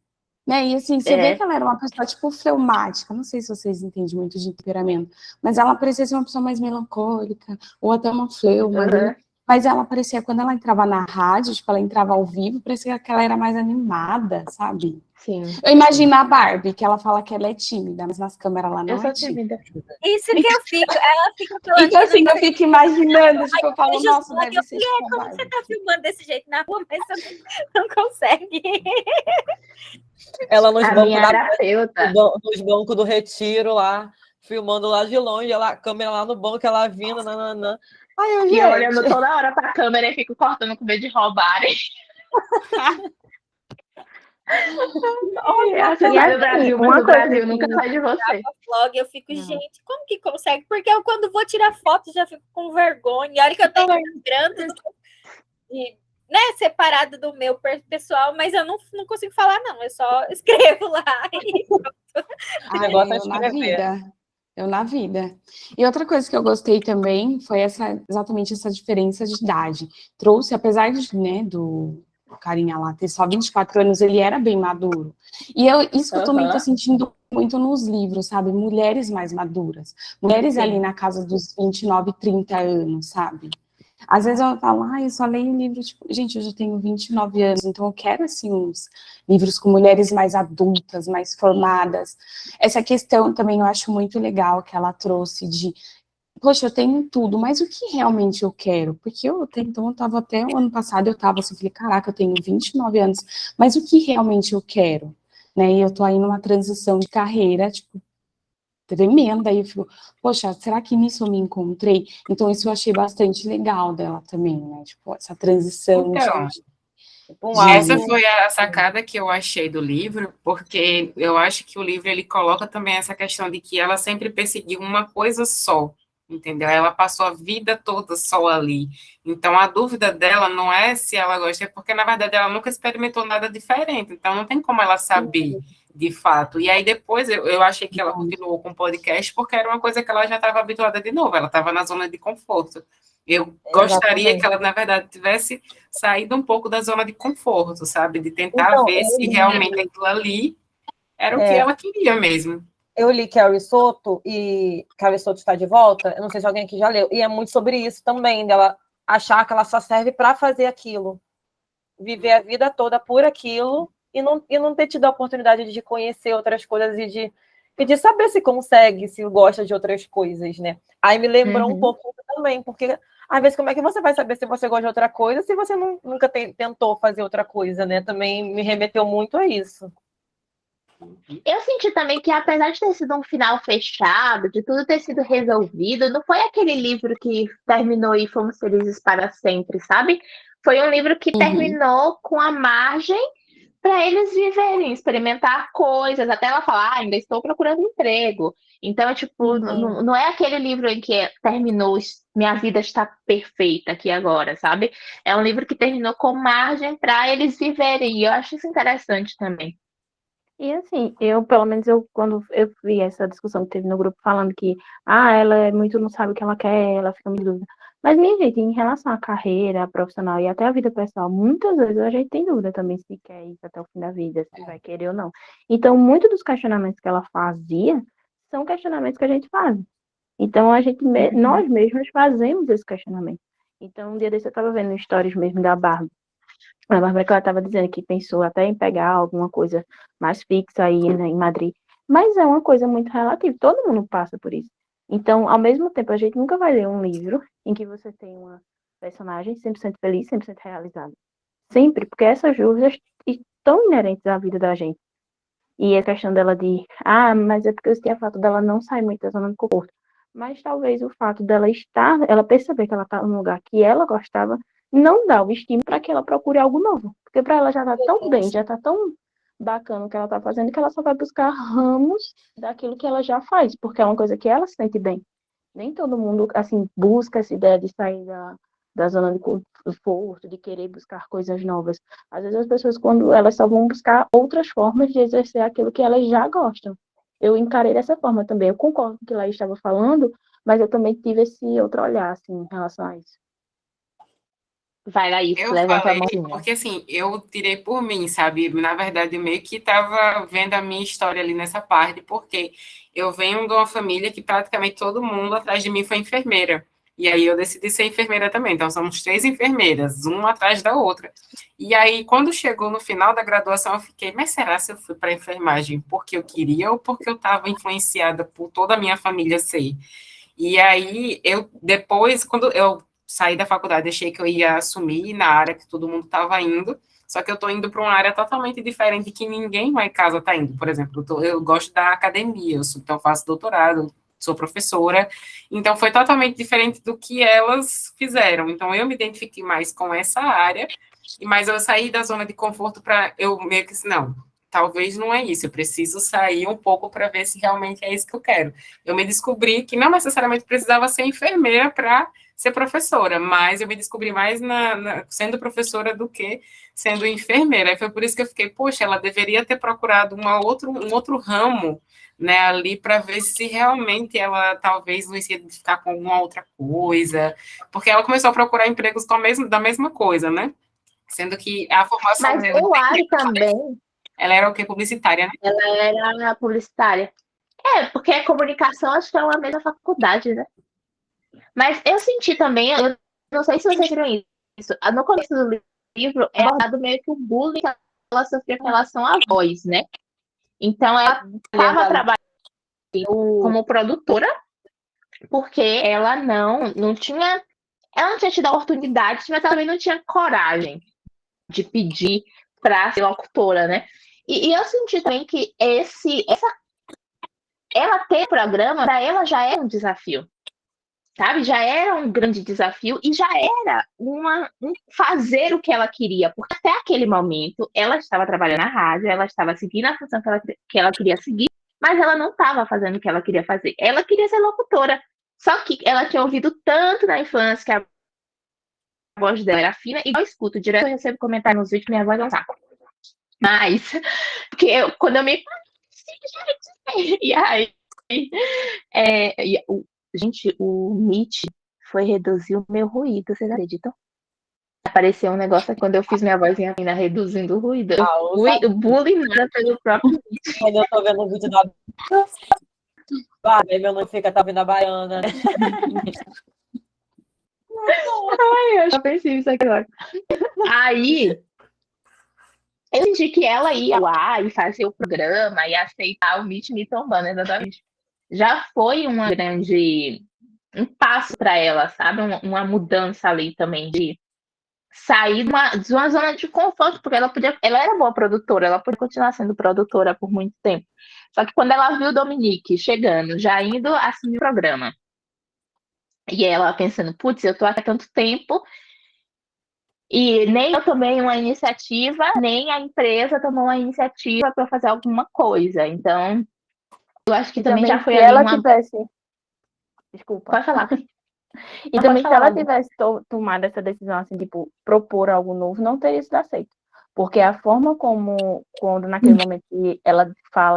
né? E assim, você vê que ela era uma pessoa, tipo, fleumática, não sei se vocês entendem muito de temperamento, mas ela parecia ser uma pessoa mais melancólica, ou até uma fleuma, né? Mas ela parecia, quando ela entrava na rádio, tipo, ela entrava ao vivo, parecia que ela era mais animada, sabe? Sim. Eu imagino a Barbie, que ela fala que ela é tímida, mas nas câmeras ela não é tímida. Isso que eu fico, ela fica falando... Então, assim, eu fico imaginando, tipo, eu falo, nossa, deve ser tipo como você tá filmando desse jeito na rua, mas você não consegue. Ela nos bancos do Retiro lá, filmando lá de longe, a câmera lá no banco, ela vindo, nananã. E eu olhando toda hora pra câmera e fico cortando com medo de roubarem. O Brasil nunca sai de você. Vlog, eu fico, gente, como que consegue? Porque eu, quando vou tirar foto, já fico com vergonha. Olha que eu tenho grande e, né, separado do meu pessoal, mas eu não consigo falar, não. Eu só escrevo lá. Eu na vida. E outra coisa que eu gostei também foi exatamente essa diferença de idade. Trouxe, apesar de, né, o carinha lá ter só 24 anos, ele era bem maduro. E isso que eu também tô sentindo muito nos livros, sabe? Mulheres mais maduras. Mulheres ali na casa dos 29, 30 anos, sabe? Às vezes eu falo, eu só leio livro, tipo, gente, eu já tenho 29 anos, então eu quero, assim, uns livros com mulheres mais adultas, mais formadas. Essa questão também eu acho muito legal que ela trouxe de, poxa, eu tenho tudo, mas o que realmente eu quero? Porque então eu tava até o ano passado, eu tava assim, falei, caraca, eu tenho 29 anos, mas o que realmente eu quero? Né? E eu tô aí numa transição de carreira, tipo, tremenda, aí eu fico, poxa, será que nisso eu me encontrei? Então isso eu achei bastante legal dela também, né? Tipo, essa transição Então, de... essa foi a sacada que eu achei do livro, porque eu acho que o livro ele coloca também essa questão de que ela sempre perseguiu uma coisa só, entendeu? Ela passou a vida toda só ali. Então a dúvida dela não é se ela gosta, é porque na verdade ela nunca experimentou nada diferente, então não tem como ela saber de fato. E aí depois eu achei que ela continuou com o podcast porque era uma coisa que ela já estava habituada de novo, ela estava na zona de conforto. Eu gostaria que ela, na verdade, tivesse saído um pouco da zona de conforto, sabe? De tentar ver se realmente aquilo ali era o que ela queria mesmo. Eu li Carrie Soto, e Carrie Soto está de volta, eu não sei se alguém aqui já leu, e é muito sobre isso também, dela achar que ela só serve para fazer aquilo, viver a vida toda por aquilo, e não ter tido a oportunidade de conhecer outras coisas e de saber se consegue, se gosta de outras coisas, né? Aí me lembrou um pouco também, porque às vezes como é que você vai saber se você gosta de outra coisa se você nunca tentou fazer outra coisa, né? Também me remeteu muito a isso. Eu senti também que, apesar de ter sido um final fechado, de tudo ter sido resolvido, não foi aquele livro que terminou e fomos felizes para sempre, sabe? Foi um livro que terminou com a margem para eles viverem, experimentar coisas, até ela falar, ainda estou procurando emprego. Então, tipo, não é aquele livro em que terminou, minha vida está perfeita aqui agora, sabe? É um livro que terminou com margem para eles viverem, e eu acho isso interessante também. E assim, pelo menos, quando eu vi essa discussão que teve no grupo falando que, ela é muito, não sabe o que ela quer, ela fica em dúvida. Mas, minha gente, em relação à carreira profissional e até a vida pessoal, muitas vezes a gente tem dúvida também se quer isso até o fim da vida, se vai querer ou não. Então, muitos dos questionamentos que ela fazia são questionamentos que a gente faz. Então, nós mesmos fazemos esse questionamento. Então, um dia desse eu estava vendo stories mesmo da Bárbara. A Bárbara que ela estava dizendo que pensou até em pegar alguma coisa mais fixa aí, né, em Madrid. Mas é uma coisa muito relativa, todo mundo passa por isso. Então, ao mesmo tempo, a gente nunca vai ler um livro em que você tem uma personagem 100% feliz, 100% realizada. Sempre, porque essas dúvidas estão inerentes à vida da gente. E a questão dela de, mas é porque eu senti a fato dela não sair muito da zona de conforto. Mas talvez o fato dela ela perceber que ela está num lugar que ela gostava, não dá o estímulo para que ela procure algo novo. Porque para ela já está tão bem, já está tão bacana o que ela está fazendo, que ela só vai buscar ramos daquilo que ela já faz, porque é uma coisa que ela se sente bem. Nem todo mundo, assim, busca essa ideia de sair da zona de conforto, de querer buscar coisas novas. Às vezes as pessoas, quando elas só vão buscar outras formas de exercer aquilo que elas já gostam. Eu encarei dessa forma também. Eu concordo com o que Laís estava falando, mas eu também tive esse outro olhar, assim, em relação a isso. Vai lá, isso, Eu levanta falei, a mãozinha. porque assim, eu tirei por mim, sabe? Na verdade, eu meio que estava vendo a minha história ali nessa parte, porque eu venho de uma família que praticamente todo mundo atrás de mim foi enfermeira. E aí eu decidi ser enfermeira também. Então, somos 3 enfermeiras, uma atrás da outra. E aí, quando chegou no final da graduação, eu fiquei, mas será se eu fui para a enfermagem porque eu queria ou porque eu estava influenciada por toda a minha família ser? E aí, depois, quando eu saí da faculdade, achei que eu ia assumir na área que todo mundo estava indo, só que eu estou indo para uma área totalmente diferente que ninguém lá em casa está indo. Por exemplo, eu gosto da academia, então faço doutorado, sou professora, então foi totalmente diferente do que elas fizeram. Então eu me identifiquei mais com essa área, mas eu saí da zona de conforto para eu meio que não, talvez não é isso, eu preciso sair um pouco para ver se realmente é isso que eu quero. Eu me descobri que não necessariamente precisava ser enfermeira para ser professora, mas eu me descobri mais sendo professora do que sendo enfermeira. E foi por isso que eu fiquei, poxa, ela deveria ter procurado um outro ramo, né, ali para ver se realmente ela talvez não ia se identificar com alguma outra coisa, porque ela começou a procurar empregos da mesma coisa, né? Sendo que a formação Mas dela... eu acho também... Ela era o quê? Publicitária, né? Ela era publicitária. Porque a comunicação acho que é uma mesma faculdade, né? Mas eu senti também, eu não sei se vocês viram isso, no começo do livro é abordado meio que o bullying que ela sofreu com relação à voz, né? Então ela estava trabalhando como produtora, porque ela não tinha tido a oportunidade, mas ela também não tinha coragem de pedir para ser locutora, né? E eu senti também que ela ter programa, para ela já era um desafio, sabe? Já era um grande desafio e já era fazer o que ela queria, porque até aquele momento ela estava trabalhando na rádio, ela estava seguindo a função que ela queria seguir, mas ela não estava fazendo o que ela queria fazer. Ela queria ser locutora, só que ela tinha ouvido tanto na infância que a voz dela era fina, e eu escuto direto, eu recebo comentário nos vídeos, minha voz é um saco. Mas, porque quando eu me... E aí... gente, o Meet foi reduzir o meu ruído, vocês acreditam? Apareceu um negócio aqui quando eu fiz minha vozinha fina reduzindo o ruído. O bullying não era pelo próprio Meet. Quando eu tô vendo o vídeo da... Aí meu nome fica, tá vindo a baiana. Ai, eu já percebi isso aqui agora. Aí, eu senti que ela ia lá e fazer o programa e aceitar o Meet me tombando, exatamente. Já foi um passo para ela, sabe? Uma mudança ali também de sair de uma zona de conforto, porque ela era boa produtora, ela podia continuar sendo produtora por muito tempo. Só que quando ela viu o Dominique chegando, já indo assumir o programa, e ela pensando, putz, eu tô aqui há tanto tempo e nem eu tomei uma iniciativa, nem a empresa tomou uma iniciativa para fazer alguma coisa. Então, eu acho que também já foi se ali ela tivesse... Desculpa. Pode falar. E também, se ela tivesse tomado essa decisão, assim, tipo, propor algo novo, não teria sido aceito. Porque a forma como, quando naquele momento que ela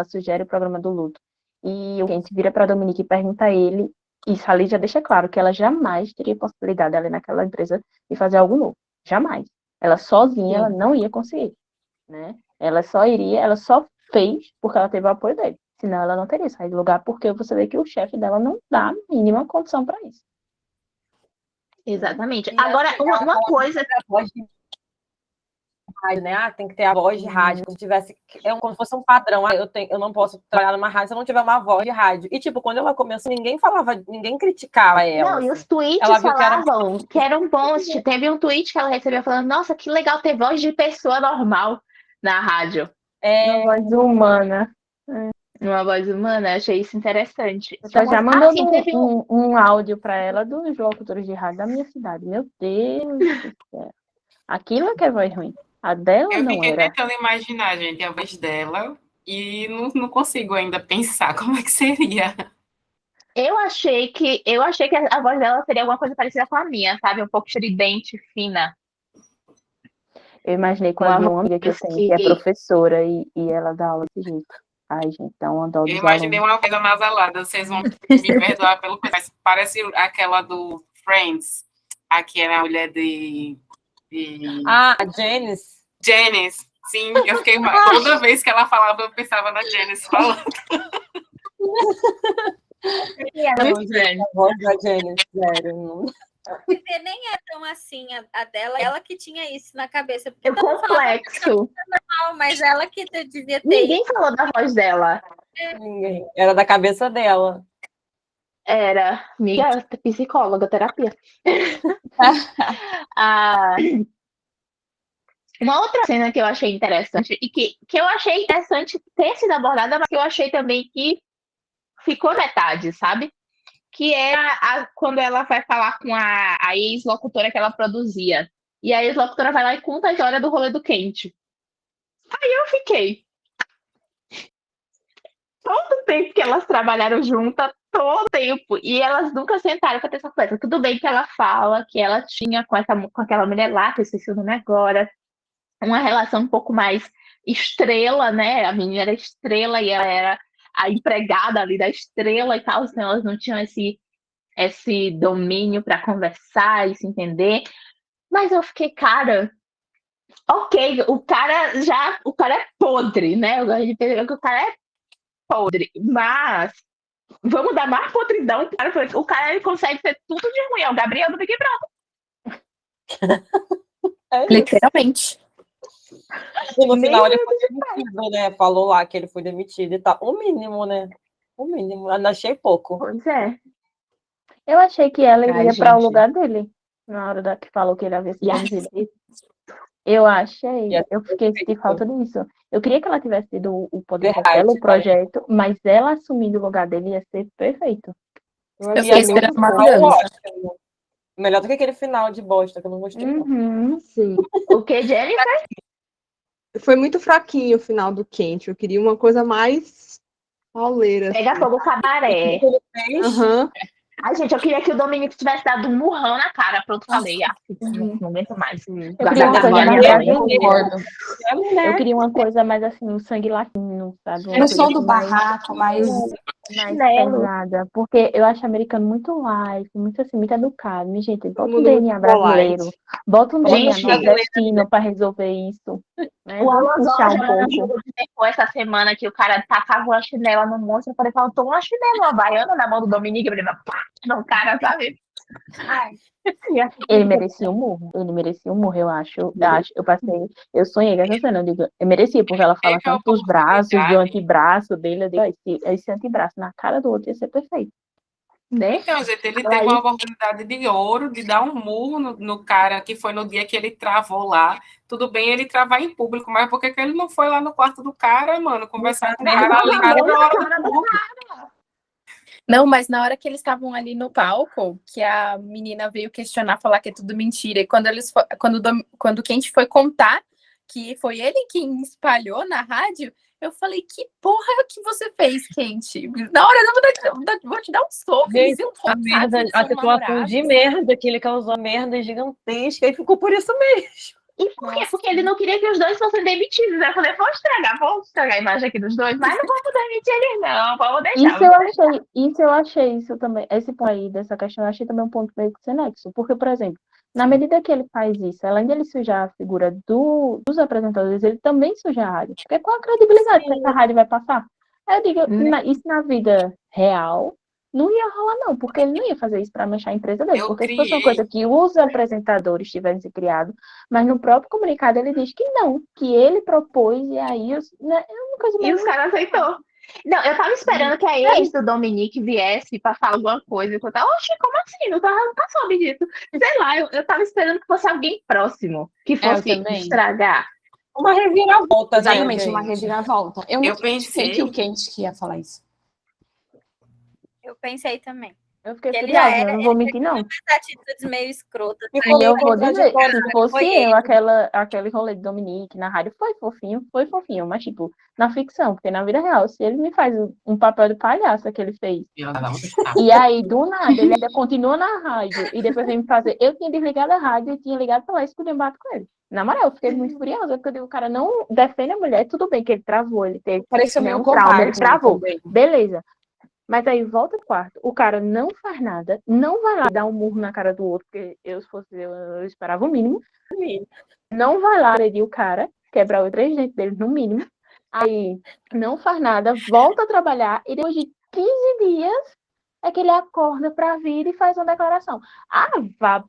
sugere o programa do luto, e o Kent vira para Dominique e pergunta a ele, isso ali já deixa claro que ela jamais teria possibilidade ali naquela empresa de fazer algo novo. Jamais. Ela sozinha, ela não ia conseguir, né? Ela só fez porque ela teve o apoio dele. Senão ela não teria saído do lugar, porque você vê que o chefe dela não dá a mínima condição para isso. Exatamente. Agora, uma coisa... Rádio, né? Tem que ter a voz de rádio. Se tivesse, como se fosse um padrão. Eu não posso trabalhar numa rádio se eu não tiver uma voz de rádio. E, tipo, quando ela começou, ninguém criticava ela. Não, assim. E os tweets falavam que eram bons. Teve um tweet que ela recebeu falando, nossa, que legal ter voz de pessoa normal na rádio. Uma voz humana. Uma voz humana, achei isso interessante. Eu já mandando um áudio para ela dos locutores de rádio da minha cidade. Meu Deus do céu. Aquilo é que é voz ruim. A dela eu não era. Eu fiquei tentando imaginar, gente, a voz dela e não consigo ainda pensar como é que seria. Eu achei que a voz dela seria alguma coisa parecida com a minha, sabe? Um pouco estridente, fina. Eu imaginei com uma amiga que eu tenho, que é professora, e ela dá aula desse jeito. Ai, gente, dá uma dó dos Eu imaginei alunos. uma coisa nasalada, vocês vão me perdoar pelo coisa, mas parece aquela do Friends, aqui era a mulher de... Ah, a Janice. Janice, sim, eu fiquei... Toda vez que ela falava, eu pensava na Janice falando. A voz da Janice, sério. Porque nem é tão assim a dela, ela que tinha isso na cabeça. Porque é complexo. Normal, mas ela que devia ter. Ninguém falou da voz dela. Ninguém. Era da cabeça dela. Era amiga, psicóloga, terapia. Uma outra cena que eu achei interessante, e que eu achei interessante ter sido abordada, mas que eu achei também que ficou metade, sabe? Que era quando ela vai falar com a ex-locutora que ela produzia. E a ex-locutora vai lá e conta a história do rolê do Kent. Aí eu fiquei. Todo o tempo que elas trabalharam juntas, todo o tempo. E elas nunca sentaram para ter essa conversa. Tudo bem que ela fala que ela tinha com aquela mulher lá, que eu esqueci o nome agora, uma relação um pouco mais estrela, né? A menina era estrela e ela era a empregada ali da estrela e tal, então elas não tinham esse domínio para conversar e se entender. Mas eu fiquei, cara, Ok, o cara é podre, né? Eu gosto de perceber que o cara é podre, mas vamos dar mais podridão, cara, porque o cara ele consegue ser tudo de ruim, é o Gabriel do Big Brother. Literalmente. E no final ele foi demitido, né? Falou lá que ele foi demitido e tal. O mínimo, né? O mínimo. Eu achei pouco. Pois é. Eu achei que ela iria Ai, para o gente. lugar dele, na hora que falou que ele havia sido demitido. Eu achei, eu fiquei de falta disso. Eu queria que ela tivesse tido o podcast dela, o projeto, mas ela assumindo o lugar dele ia ser perfeito. Eu fiquei esperando uma mudança. Melhor do que aquele final de bosta que eu não gostei. Sim. O que, Jennifer? Foi muito fraquinho o final do Quente. Eu queria uma coisa mais pauleira. Pega assim. fogo cabaré. Aham. Ai, gente, eu queria que o Dominique tivesse dado um murrão na cara. Pronto, falei. Não aguento mais. Eu queria uma coisa mais brasileira. Né? Eu queria uma coisa mais assim, um sangue latino, sabe? Uma No som coisa do mais- barraco, mais mais pesada. Porque eu acho americano muito light, muito assim, muito educado. Minha gente, bota um mundo DNA muito polite. brasileiro. Bota um DNA Gente, nordestino pra resolver isso. Né? O Vamos Alonso puxar um jogando pouco. jogo de terror essa semana que o cara tacava uma chinela no monstro. Eu falei, faltou uma chinela havaiana na mão do Dominique. Eu falei, pá, no cara, sabe? Ai. Ele merecia um murro. Ele merecia um murro, eu acho. Eu sonhei com essa cena. Eu digo, eu merecia, porque ela fala tanto dos braços, do antebraço dele. Eu digo, esse antebraço na cara do outro ia ser perfeito. Né? Então, gente, ele teve uma oportunidade de ouro de dar um murro no cara, que foi no dia que ele travou lá. Tudo bem ele travar em público, mas por que ele não foi lá no quarto do cara, mano, conversar com o cara ali na hora do público? Não, mas na hora que eles estavam ali no palco, que a menina veio questionar, falar que é tudo mentira, e quando o Quente foi contar que foi ele quem espalhou na rádio, eu falei, que porra que você fez, Quente? Na hora eu vou te dar um soco. Gente, a merda, a situação de merda que ele causou, merda gigantesca, e ficou por isso mesmo. E por quê? Porque ele não queria que os dois fossem demitidos. Eu falei, vamos estragar a imagem aqui dos dois, mas não vamos demitir eles, não, vamos deixar. Isso eu achei isso também. Esse ponto aí dessa questão, eu achei também um ponto meio que sem nexo. Porque, por exemplo, na medida que ele faz isso, além de ele sujar a figura dos apresentadores, ele também suja a rádio. Porque qual a credibilidade que essa rádio vai passar? Aí eu digo, isso na vida real não ia rolar, não, porque ele não ia fazer isso para manchar a empresa dele. Porque se fosse uma coisa que os apresentadores tivessem criado, mas no próprio comunicado ele diz que não, que ele propôs, e aí é uma coisa E os caras aceitou. Não, eu tava esperando que a ex do Dominique viesse pra falar alguma coisa. Eu tava, oxe, como assim? Não soube disso. Sei lá, eu tava esperando que fosse alguém próximo que fosse estragar. Uma reviravolta. Exatamente, uma reviravolta. Eu não pensei que o Quente que ia falar isso. Eu pensei também. Eu fiquei curiosa, não vou mentir, não. Atitudes meio escrotas. E eu vou dizer, se fosse eu, aquele rolê de Dominique na rádio foi fofinho, mas tipo, na ficção, porque na vida real, se ele me faz um papel de palhaço que ele fez, e aí, do nada, ele ainda continua na rádio, e depois vem me fazer, eu tinha desligado a rádio e tinha ligado pra lá e escolhi um bato com ele. Na moral, eu fiquei muito furiosa, porque eu digo, o cara não defende a mulher, tudo bem que ele travou, ele teve meio um trauma, ele travou, também. beleza. Mas aí volta pro quarto, o cara não faz nada, não vai lá dar um murro na cara do outro, porque se fosse eu esperava o mínimo. Não vai lá agredir o cara, quebrar os 3 dentes dele no mínimo. Aí não faz nada, volta a trabalhar e depois de 15 dias é que ele acorda pra vir e faz uma declaração. Vá.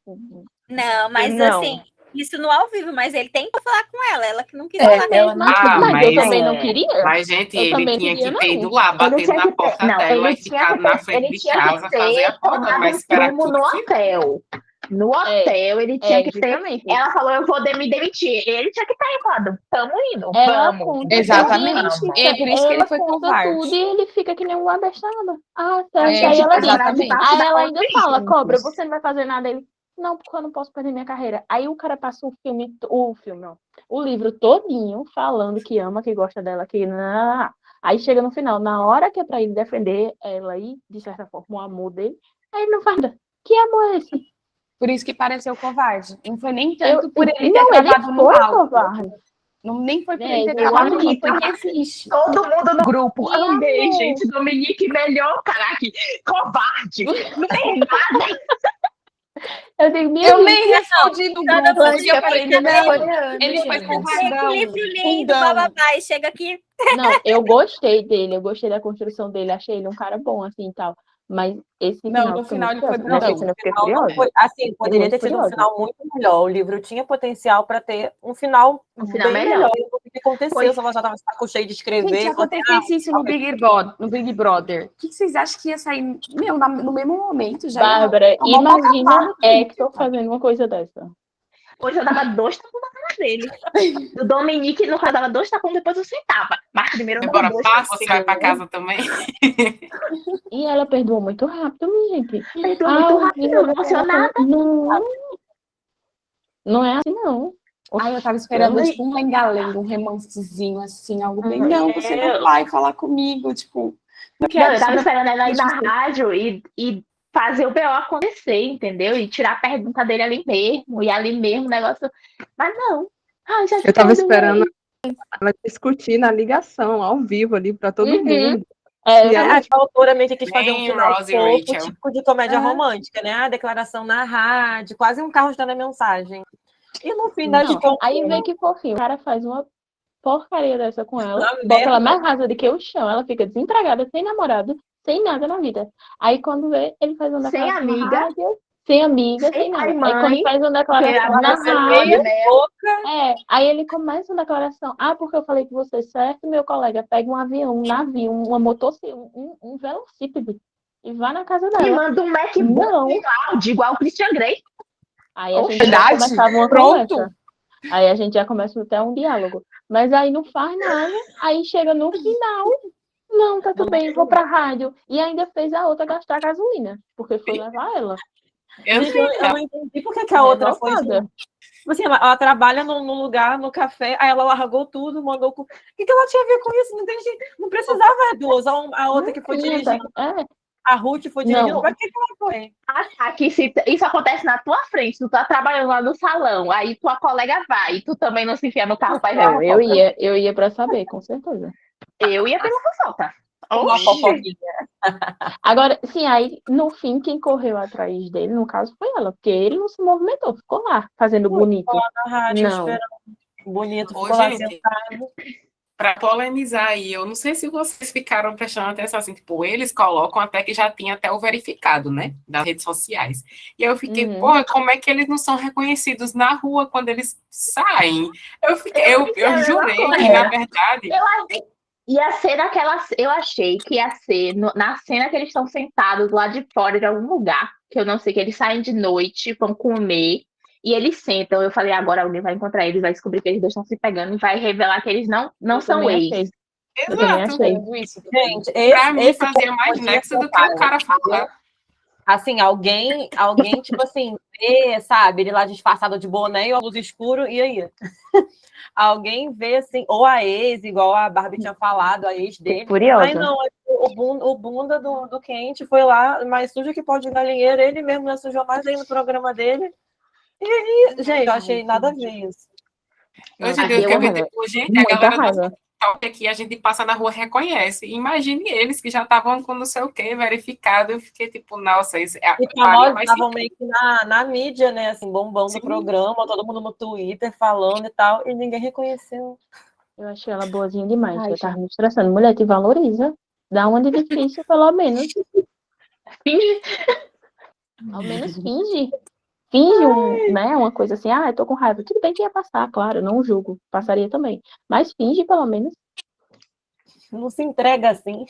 Não, mas não. Assim, isso no ao vivo, mas ele tem que falar com ela que não queria falar ela mesmo. mas eu também não queria. Mas, gente, eu ele tinha que ter ido não. lá, batendo na porta dela e ficado na frente de casa, fazer a porta, mas esperar tudo no hotel. No hotel, ele tinha que ter. Ela falou, eu vou me demitir. Ele tinha que estar falando, tamo indo, vamos. Exatamente. É por isso que ele foi covarde. Tudo e ele fica que nem um abestalhado. Aí ela diz, aí ela ainda fala, cobra, você não vai fazer nada. Ele, não, porque eu não posso perder minha carreira. Aí o cara passa o livro todinho falando que ama, que gosta dela, que não. Aí chega no final, na hora que é pra ele defender ela e, de certa forma, o amor dele, aí ele não faz nada. Que amor é esse? Por isso que pareceu covarde. Não foi nem tanto por ele ter não, travado no palco. Covarde. Nem foi por ele ter travado no palco, porque existe. Todo mundo no grupo. Amei, gente. Dominique, melhor, caraca. Covarde. Não tem nada. Eu digo, minha Eu gente, nem respondi no Cada grupo, um porque eu falei, fica não, coreano, ele foi gente. convagão. livro lindo, bababá, e chega aqui. Não, eu gostei dele, eu gostei da construção dele, achei ele um cara bom, assim, e tal. Mas esse Não, final, no eu fiquei final muito ele foi curiosa. Nessa bundão. cena eu fiquei Final não curiosa. foi, assim, poderia muito ter tido um curiosa. final muito melhor. O livro tinha potencial para ter um final final bem melhor. melhor. E o que aconteceu? Foi. Se ela já estava saco cheio de Gente, escrever. se falou assim, acontecesse isso no Big Brother, o que vocês acham que ia sair no mesmo momento? Já ia Bárbara, tomar uma imagina cavalo tudo. Hector fazendo uma coisa dessa. Hoje eu dava 2 tapas na cara dele. O Dominique, no caso, dava 2 tapas, depois eu sentava. Mas primeiro eu dava Agora 2 passa, você vai pra casa também. E ela perdoou muito rápido, minha gente. Perdoou muito rápido, Vila, emocionada. Não é assim, não. Ai, eu tava esperando, Eu- tipo, um lenga-lenga, um romancezinho, assim, algo bem, Uhum. não, você não vai falar comigo, tipo, não Não, quero. eu tava esperando ela ir na Justo. rádio e fazer o BO acontecer, entendeu? E tirar a pergunta dele ali mesmo, e ali mesmo o negócio. Mas não. Ah, já Eu tava perdoei. esperando ela discutir na ligação, ao vivo ali, pra todo Uhum. mundo. É, E ela, A autora meio que quis fazer um Nem final Rose e fofo, Rachel. tipo de comédia É. romântica, né? A declaração na rádio, quase um carro dando a mensagem. E no fim das não. contas, Aí vem que fofinho. O cara faz uma porcaria dessa com ela, Uma bota merda. ela mais rasa do que o chão. Ela fica desempregada, sem namorado, sem nada na vida. Aí quando vê, ele faz uma Sem declaração na amiga. rádio, sem amiga, sem Sem nada. pai e Aí quando mãe, faz uma porque declaração a na mulher vermelha, rádio, né? aí ele começa uma declaração. Ah, porque eu falei com você certo, meu colega, pega um avião, um navio, uma motocicleta, um velocípede e vá na casa E dela. manda um MacBook Não. igual o Christian Grey. Aí a gente já Verdade? começava uma Pronto. conversa. Aí a gente já começa até um diálogo. Mas aí não faz nada. Aí chega no final. Não, tá tudo bem, vou pra rádio. E ainda fez a outra gastar gasolina. Porque foi levar ela. gente, eu não entendi por que a outra foi Revoltada. junto. Tipo assim, ela trabalha num lugar, no café, aí ela largou tudo, mandou. O que ela tinha a ver com isso? Não entendi. Não precisava as duas. A outra que foi dirigindo, a Ruth foi dirigindo. Não. Pra que ela foi? Aqui, se isso acontece na tua frente, tu tá trabalhando lá no salão, aí tua colega vai, e tu também não se enfia no carro pra ir ver a Eu fofoca. eu ia pra saber, com certeza. Eu ia pela fofoca. Uma Oxi. fofoquinha. Agora, sim, aí no fim, quem correu atrás dele, no caso, foi ela. Porque ele não se movimentou, ficou lá, fazendo bonito. Na rádio, Não. esperando. Bonito, Ô, ficou lá gente, sentado. Para polemizar aí, eu não sei se vocês ficaram prestando atenção assim, tipo, eles colocam até que já tinha até o verificado, né, das redes sociais. E eu fiquei, porra, como é que eles não são reconhecidos na rua quando eles saem? Eu jurei que, na verdade... Ia ser naquela. Eu achei que ia ser na cena que eles estão sentados lá de fora de algum lugar, que eu não sei, que eles saem de noite, vão comer, e eles sentam. Eu falei, agora alguém vai encontrar eles, vai descobrir que eles dois estão se pegando e vai revelar que eles não são ex. Eu também Exato. achei. Gente, Pra mim esse fazia ponto mais podia nexo ser do que o cara pago. falar. Assim, alguém, tipo assim, vê, sabe, ele lá disfarçado de boné e óculos escuros, e aí? Alguém vê, assim, ou a ex, igual a Barbie tinha falado, a ex dele. Curiosa. Aí não, o bunda do Quente foi lá, mais sujo que pode galinheiro, ele mesmo não sujou mais aí no programa dele. E aí, gente, eu achei nada a ver isso. Hoje Aqui Deus eu quer ver, raiva. tipo, gente, a Muita galera raiva. que a gente passa na rua reconhece. Imagine eles que já estavam com não sei o que verificado. Eu fiquei tipo, nossa, isso é E famosos estavam meio que na mídia, né? Assim, bombando no programa, todo mundo no Twitter falando e tal, e ninguém reconheceu. Eu achei ela boazinha demais. Eu tava me estressando. Mulher, te valoriza. Dá uma de difícil, pelo menos. Finge. Ao menos finge. Finge né, uma coisa assim, eu tô com raiva. Tudo bem que ia passar, claro, não julgo. Passaria também. Mas finge, pelo menos. Não se entrega assim.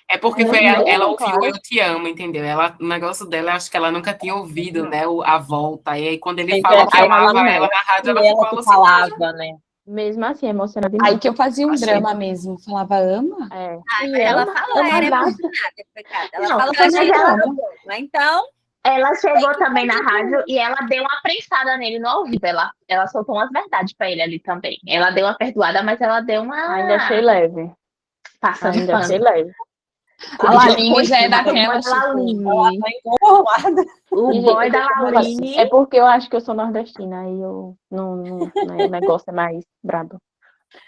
É porque Não, ela ouviu claro. Eu Te Amo, entendeu? O negócio dela, acho que ela nunca tinha ouvido, né, a volta. E aí, quando ele falou que amava ela na rádio, ela ficou alucinada. falava, né? Mesmo assim, emociona demais. Aí que eu fazia um drama mesmo. Falava, ama? É. E ela fala, ela é nada. emocionada, coitada. Ela Não, fala mas que ela- ela então, Ela chegou também na rádio e ela deu uma prensada nele no ao vivo. Ela soltou umas verdades pra ele ali também. Ela deu uma perdoada, mas ela deu uma. Ainda achei leve. Passando Ainda pano. achei leve. A Laline já é daquela, O boy da tipo, Laline. Tá inconformada. O E, boy gente, da Laline. É porque eu acho que eu sou nordestina, aí eu não né, o negócio é mais brabo.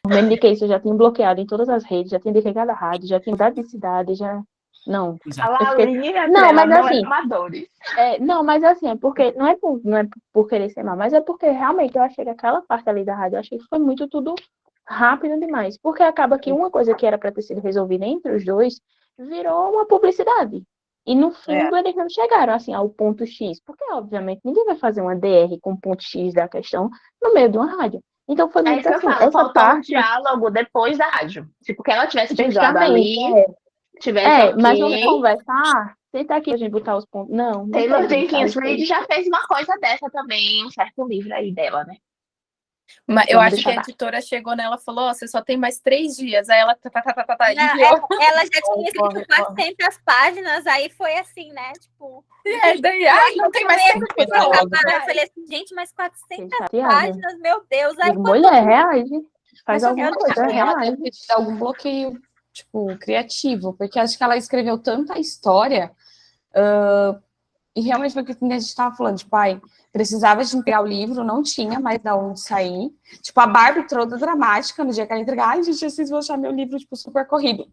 No momento de que isso, eu já tinha bloqueado em todas as redes, já tinha desligado a rádio, já tinha mudado de cidade, já Não. A Laline, não, mas não assim, é amadores. Não, mas assim, é porque não é por querer ser má, mas é porque realmente eu achei que aquela parte ali da rádio, eu achei que foi muito tudo rápido demais. Porque acaba que uma coisa que era para ter sido resolvida entre os dois virou uma publicidade. E no fundo eles não chegaram assim ao ponto X, porque obviamente ninguém vai fazer uma DR com o ponto X da questão no meio de uma rádio. Então foi muito isso que eu assim, falo, essa faltou parte um diálogo depois da rádio. Tipo, que ela tivesse perdoado justamente ali, tivesse mas ok. vamos conversar, senta aqui a gente botar os pontos. Não Taylor teve, Jenkins sabe? Reid já fez uma coisa dessa também, um certo livro aí dela, né? Mas eu Vamos acho que a deixar editora chegou nela e falou: você só tem mais 3 dias. Aí ela Não, enviou. ela já tinha escrito 400 páginas, aí foi assim, né? Tipo. Daí, não tem mais tempo. Eu falei assim, gente, mas 400 páginas, meu Deus. Aí, mulher, reage. Faz Mas alguma coisa, ela reage. deve ter tido algum bloqueio, tipo, criativo, porque acho que ela escreveu tanta história, e realmente foi o que a gente estava falando, tipo, precisava de entregar o livro, não tinha mais de onde sair. Tipo, a Barbie toda dramática no dia que ela entregar, ai, gente, vocês vão achar meu livro, tipo, super corrido.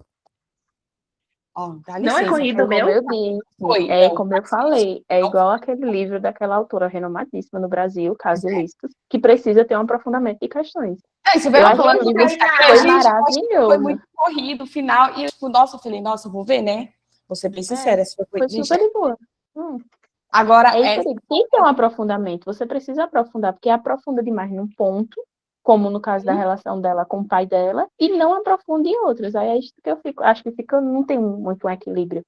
Dá licença, não é corrido como eu disse, como eu falei, é igual aquele livro daquela autora renomadíssima no Brasil, Casos Ilícitos, que precisa ter um aprofundamento de questões. Você vê ela falando que foi maravilhoso. Foi muito corrido o final, e tipo, eu falei, nossa, vou ver, né? Vou ser bem sincera, foi super de boa. Agora, tem que ter um aprofundamento, você precisa aprofundar, porque aprofunda demais num ponto, como no caso da relação dela com o pai dela, e não aprofunda em outros. Aí é isso que eu acho que não tem muito um equilíbrio.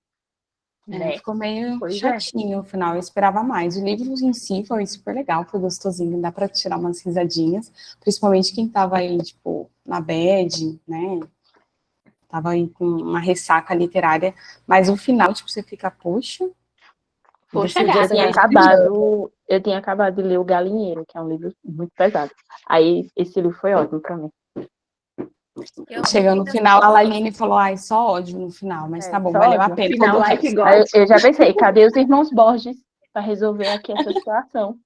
Ficou meio chatinho no final, eu esperava mais. O livro em si foi super legal, foi gostosinho, dá para tirar umas risadinhas, principalmente quem tava aí, tipo, na bad, né? Tava aí com uma ressaca literária, mas o final, tipo, você fica, poxa. Eu tinha acabado de ler O Galinheiro, que é um livro muito pesado. Aí esse livro foi ótimo para mim. Chegando no final, a Laline falou, só ódio no final, mas tá bom, valeu a pena. Final, eu já pensei, cadê os irmãos Borges para resolver aqui essa situação?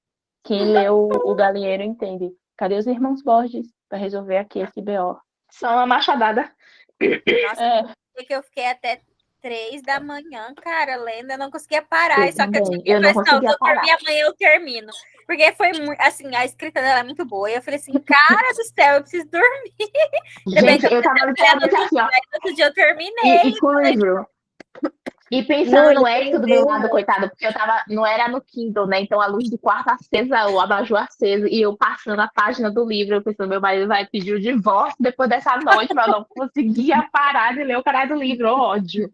Quem leu O Galinheiro entende. Cadê os irmãos Borges para resolver aqui esse BO? Só uma machadada. Nossa, que eu fiquei até 3 da manhã, cara, lendo, eu não conseguia parar. Só que eu tinha que dormir amanhã, eu termino. Porque foi muito, assim, a escrita dela é muito boa. E eu falei assim, cara do céu, eu preciso dormir. Gente, eu tava literalmente assim, ó. Outro dia eu terminei. E com o livro. E pensando no Hector do meu lado, coitado, porque eu tava, não era no Kindle, né? Então a luz do quarto acesa, o abajur aceso, e eu passando a página do livro, eu pensando, meu marido vai pedir o divórcio depois dessa noite, mas eu não conseguia parar de ler o caralho do livro, ódio.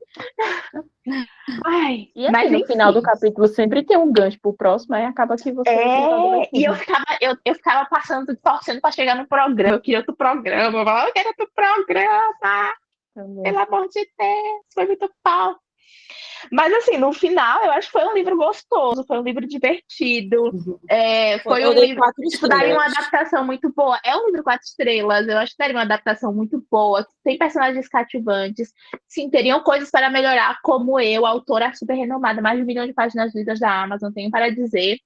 E assim, no final do capítulo sempre tem um gancho pro próximo, aí acaba que você... E eu ficava passando, torcendo pra chegar no programa, eu queria outro programa, eu falava, eu quero outro programa, pelo amor de Deus, foi muito pau. Mas, assim, no final, eu acho que foi um livro gostoso, foi um livro divertido. Foi um livro que daria uma adaptação muito boa. É um livro 4 estrelas, eu acho que daria uma adaptação muito boa. Tem personagens cativantes. Sim, teriam coisas para melhorar, como eu, autora super renomada, mais de 1 milhão de páginas lidas da Amazon, tenho para dizer.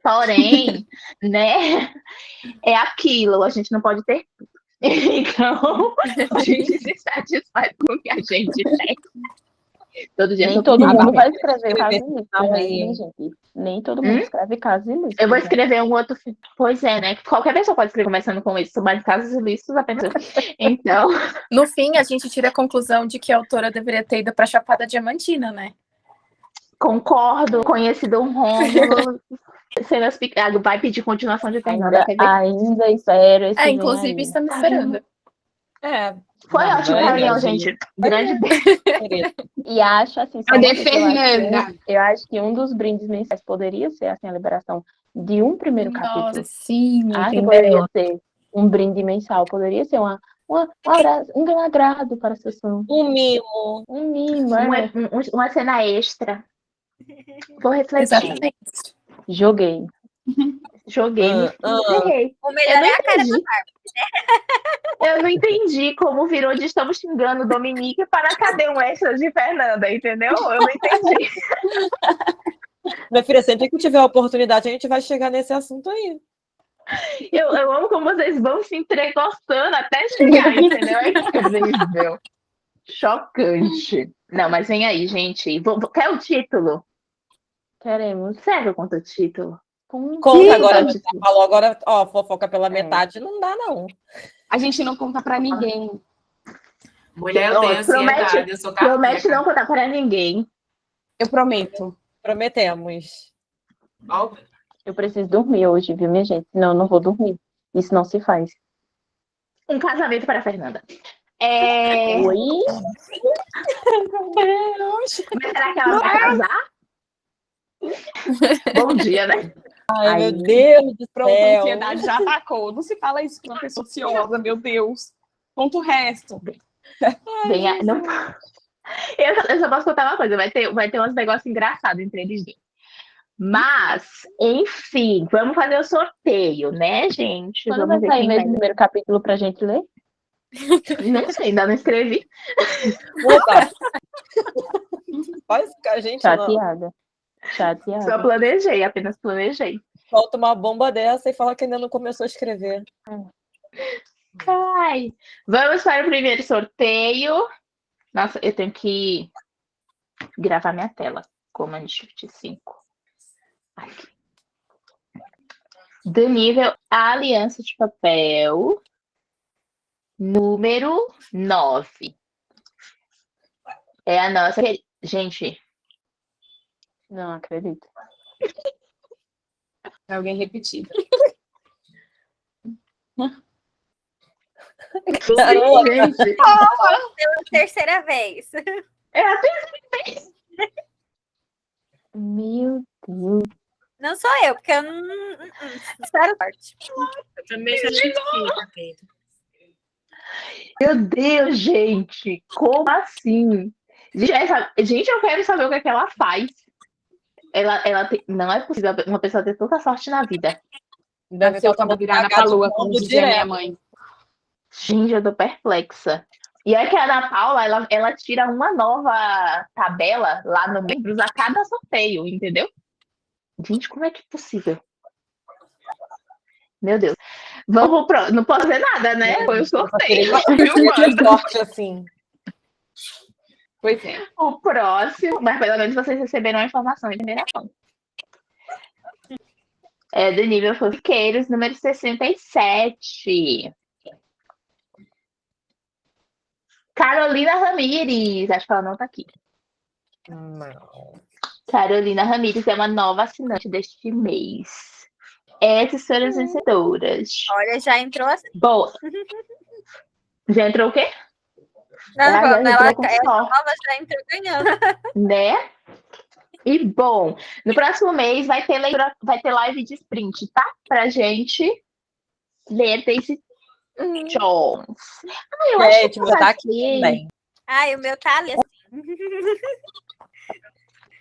Porém, né, é aquilo, a gente não pode ter tudo. Então, a gente se satisfaz com o que a gente tem. Todo dia nem todo mundo vai escrever casos ilícitos, gente. Nem todo mundo escreve casos ilícitos. Eu vou escrever um outro. Pois é, né? Qualquer pessoa pode escrever começando com isso, mas casos ilícitos apenas. Então. No fim, a gente tira a conclusão de que a autora deveria ter ido para Chapada Diamantina, né? Concordo, conhecido Rômulo. Vai pedir continuação de Fernanda. Ainda espero. Inclusive, estamos esperando. Foi ótimo, reunião, gente. Grande beijo. E acho assim, Fernanda. Eu acho que um dos brindes mensais poderia ser assim, a liberação de um primeiro capítulo. Sim, acho que poderia ser um brinde mensal, poderia ser um agrado para a sessão. Um mimo. Um mimo, uma cena extra. Vou refletir. Exatamente. Joguei. Errei. O melhor é a cara da Barbie. Eu não entendi como virou de estamos xingando Dominique para cadê um extra de Fernanda, entendeu? Eu não entendi. Minha filha, sempre que tiver a oportunidade, a gente vai chegar nesse assunto aí. Eu amo como vocês vão se entregostando até chegar, entendeu? É incrível. Chocante. Não, mas vem aí, gente. Quer o título? Queremos. Sério, conta o título? Conta agora, já falou agora, ó, fofoca pela metade, não dá, não. A gente não conta pra ninguém. Mulher, eu tenho ansiedade, eu sou cardíaca. Promete não contar para ninguém. Eu prometo. Prometemos. Eu preciso dormir hoje, viu, minha gente? Senão eu não vou dormir. Isso não se faz. Um casamento para a Fernanda. Oi? Mas será que ela vai casar? Bom dia, né? Ai, meu Deus do Pronto, a céu. ansiedade já atacou. Não se fala isso pra uma pessoa ansiosa, meu Deus. Conta o resto. Não... eu só posso contar uma coisa. Vai ter uns negócios engraçados entre eles. Mas, enfim, vamos fazer o sorteio, né, gente? Quando vai sair mesmo o primeiro capítulo pra gente ler? Não sei, ainda não escrevi. Opa. Faz com a gente Chateada. Só planejei, apenas planejei. Falta uma bomba dessa e fala que ainda não começou a escrever. Ai. Vamos para o primeiro sorteio. Nossa, eu tenho que gravar minha tela. Command Shift 5. Aqui. Do nível Aliança de Papel, número 9. É a nossa... Gente... Não acredito. É alguém repetido. Gente. Pela terceira vez. É a terceira vez. Meu Deus. Não sou eu, porque eu não espero sorte. Eu também já tive. Meu Deus, gente. Como assim? Gente, eu quero saber o que é que ela faz. Não é possível uma pessoa ter tanta sorte na vida. Deve ser o cabo virada pra lua, como dizia minha mãe. Gente, eu tô perplexa. E é que a Ana Paula, ela tira uma nova tabela lá no membros a cada sorteio, entendeu? Gente, como é que é possível? Meu Deus. Vamos pro... Não posso fazer nada, né? Foi o sorteio. Sorte assim. Pois é. O próximo, mas pelo menos vocês receberam a informação em primeira mão. É do nível Fofiqueiros, número 67. Carolina Ramires. Acho que ela não tá aqui. Não. Carolina Ramires é uma nova assinante deste mês. Essas foram as vencedoras. Olha, já entrou assim. Boa. Já entrou o quê? Ela nova já entrou ganhando. Né? E bom, no próximo mês vai ter live de sprint, tá? Pra gente ler Daisy Jones. Eu acho que tá aqui também. Ai, o meu tá ali assim.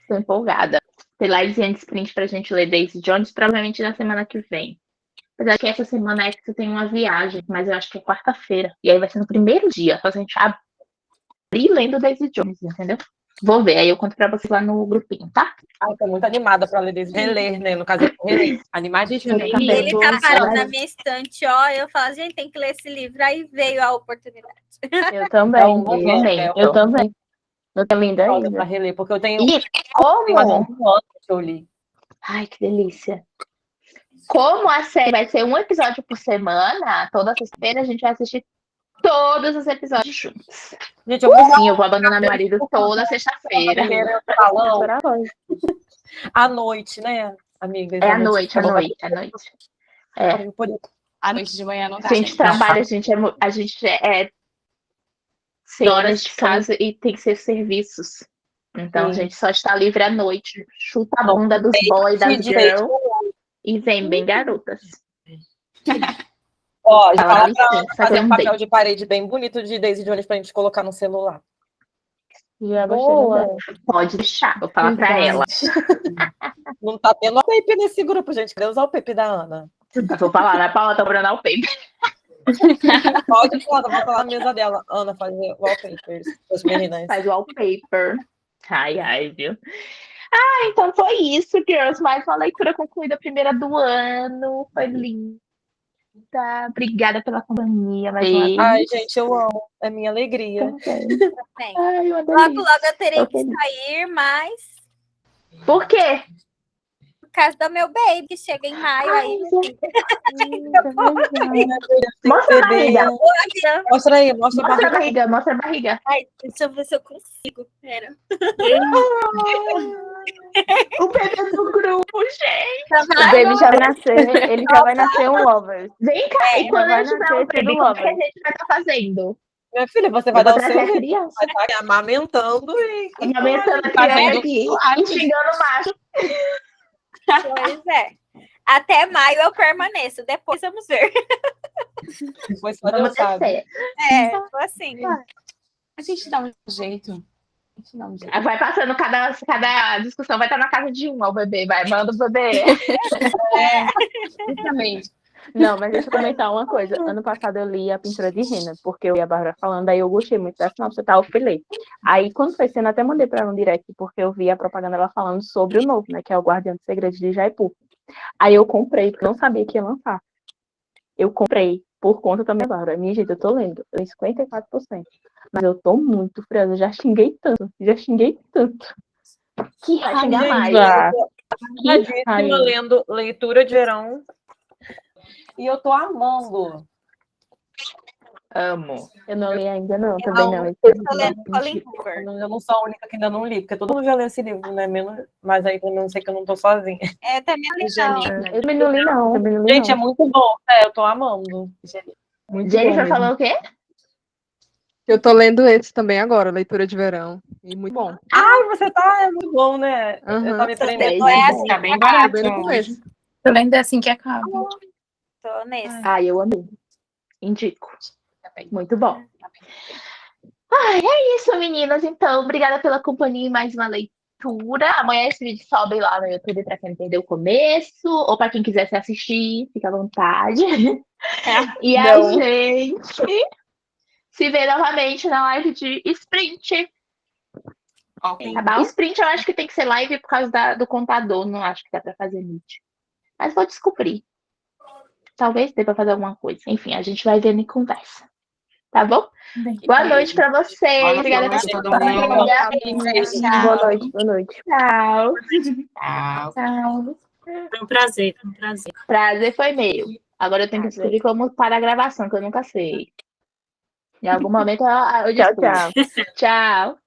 Tô empolgada. Tem live de sprint pra gente ler Daisy Jones, provavelmente na semana que vem. Apesar que essa semana eu tenho uma viagem, mas eu acho que é quarta-feira. E aí vai ser no primeiro dia, pra gente abrir lendo Daisy Jones, entendeu? Vou ver, aí eu conto pra vocês lá no grupinho, tá? Ai, tô muito animada pra ler Daisy Jones. Reler, né? No caso, reler. Animadíssima. E ele tá parado na minha estante, ó. Eu falo, gente, tem que ler esse livro. Aí veio a oportunidade. Eu também. Eu também. Eu tô linda ainda. Pra reler, porque eu tenho... E como? Tem mais um ano que eu li. Ai, que delícia. Como a série vai ser um episódio por semana, toda sexta-feira a gente vai assistir todos os episódios juntos. Gente, eu vou abandonar meu marido toda sexta-feira. À noite, né, amigas? É à noite. É. À noite de manhã não dá. A gente trabalha, a gente é senhoras de casa e tem que ser serviços. Então, a gente só está livre à noite. Chuta a bunda dos boys, das girls. E vem bem, garotas. Ó, já fala pra fazer um papel de parede bem bonito de Daisy Jones pra gente colocar no celular. Boa. Pode deixar, vou falar pra ela. Não tá tendo o paper nesse grupo, gente. Queria usar o paper da Ana. Eu vou falar, né? Paula tá morando o paper. Pode falar, vou falar na mesa dela. Ana, fazer wallpapers as meninas. Faz wallpaper. Ai, viu? Então foi isso, girls. Mais uma leitura concluída, a primeira do ano. Foi lindo. Tá, obrigada pela companhia. Ai, gente, eu amo. É minha alegria. Bem, Ai, uma logo, delícia. logo eu terei Tô que feliz. sair, mas Por quê? por causa do meu baby, que chega em maio aí. Mostra a barriga. Mostra aí, mostra a Mostra a barriga. barriga, mostra a barriga. Ai, deixa eu ver se eu consigo. Pera. O bebê do grupo, gente. O baby já vai nascer, ele já vai nascer um lovers. Vem cá, e quando vai a gente tiver nascer um bebê, tudo como é que a lover. gente vai estar fazendo? Minha filha, você Eu vai vou dar o trazer seu a jeito. criança. Vai estar aqui amamentando e Amamentando a fazendo criança aqui, live. xingando o macho. Pois é. Até maio eu permaneço, depois vamos ver. Depois só Vamos Deus sabe. descer. Tô assim. A gente dá um jeito. A gente dá um jeito. Vai passando, cada discussão vai estar na casa de um, ó, o bebê. Vai, manda o bebê. Justamente. Não, mas deixa eu comentar uma coisa. Ano passado eu li a Pintura de Rena, porque eu e a Bárbara falando, aí eu gostei muito da sinopse e tal, eu fui ler. Aí, quando foi cena, até mandei pra ela um direct, porque eu vi a propaganda dela falando sobre o novo, né, que é o Guardião dos Segredos de Jaipur. Aí eu comprei, porque eu não sabia que ia lançar. Eu comprei por conta também, Bárbara. Minha gente, eu tô lendo, eu li 54%. Mas eu tô muito furiosa, eu já xinguei tanto. Que Vai xingar mais. raiva! Amadíssima lendo Leitura de Verão. E eu tô amando. Amo. Eu não li ainda, não, também não. Eu tô lendo Colin Hoover. Eu não sou a única que ainda não li, porque todo mundo já leu esse livro, né? Mas aí eu não sei que eu não tô sozinha. É, também legal. Eu também não li, não. Gente, é muito bom. Eu tô amando. Muito Jennifer bom falou mesmo. o quê? Eu tô lendo esse também agora, Leitura de Verão. E muito bom. Ai, você tá... É muito bom, né? Uhum. Eu tava me prendendo. Não é assim. Tá bem Tô barato. bem no começo. Tô lendo assim que acaba. Tô nesse. Ai, eu amei. Indico. Muito bom. Ai, é isso, meninas. Então, obrigada pela companhia e mais uma leitura. Amanhã esse vídeo sobe lá no YouTube para quem não perdeu o começo, ou para quem quiser se assistir, fica à vontade. E a gente se vê novamente na live de Sprint. Ok. Tá bom? Sprint eu acho que tem que ser live por causa do contador. Não acho que dá para fazer Meet. Mas vou descobrir. Talvez dê para fazer alguma coisa. Enfim, a gente vai vendo e conversa. Tá bom? Boa noite para vocês. Boa Obrigada noite, por todo mundo. Boa noite. Tchau. Tchau. Foi um prazer, foi um prazer. Prazer foi meu. Agora eu tenho que descobrir como parar a gravação, que eu nunca sei. Em algum momento eu Tchau, descubro. tchau. Tchau.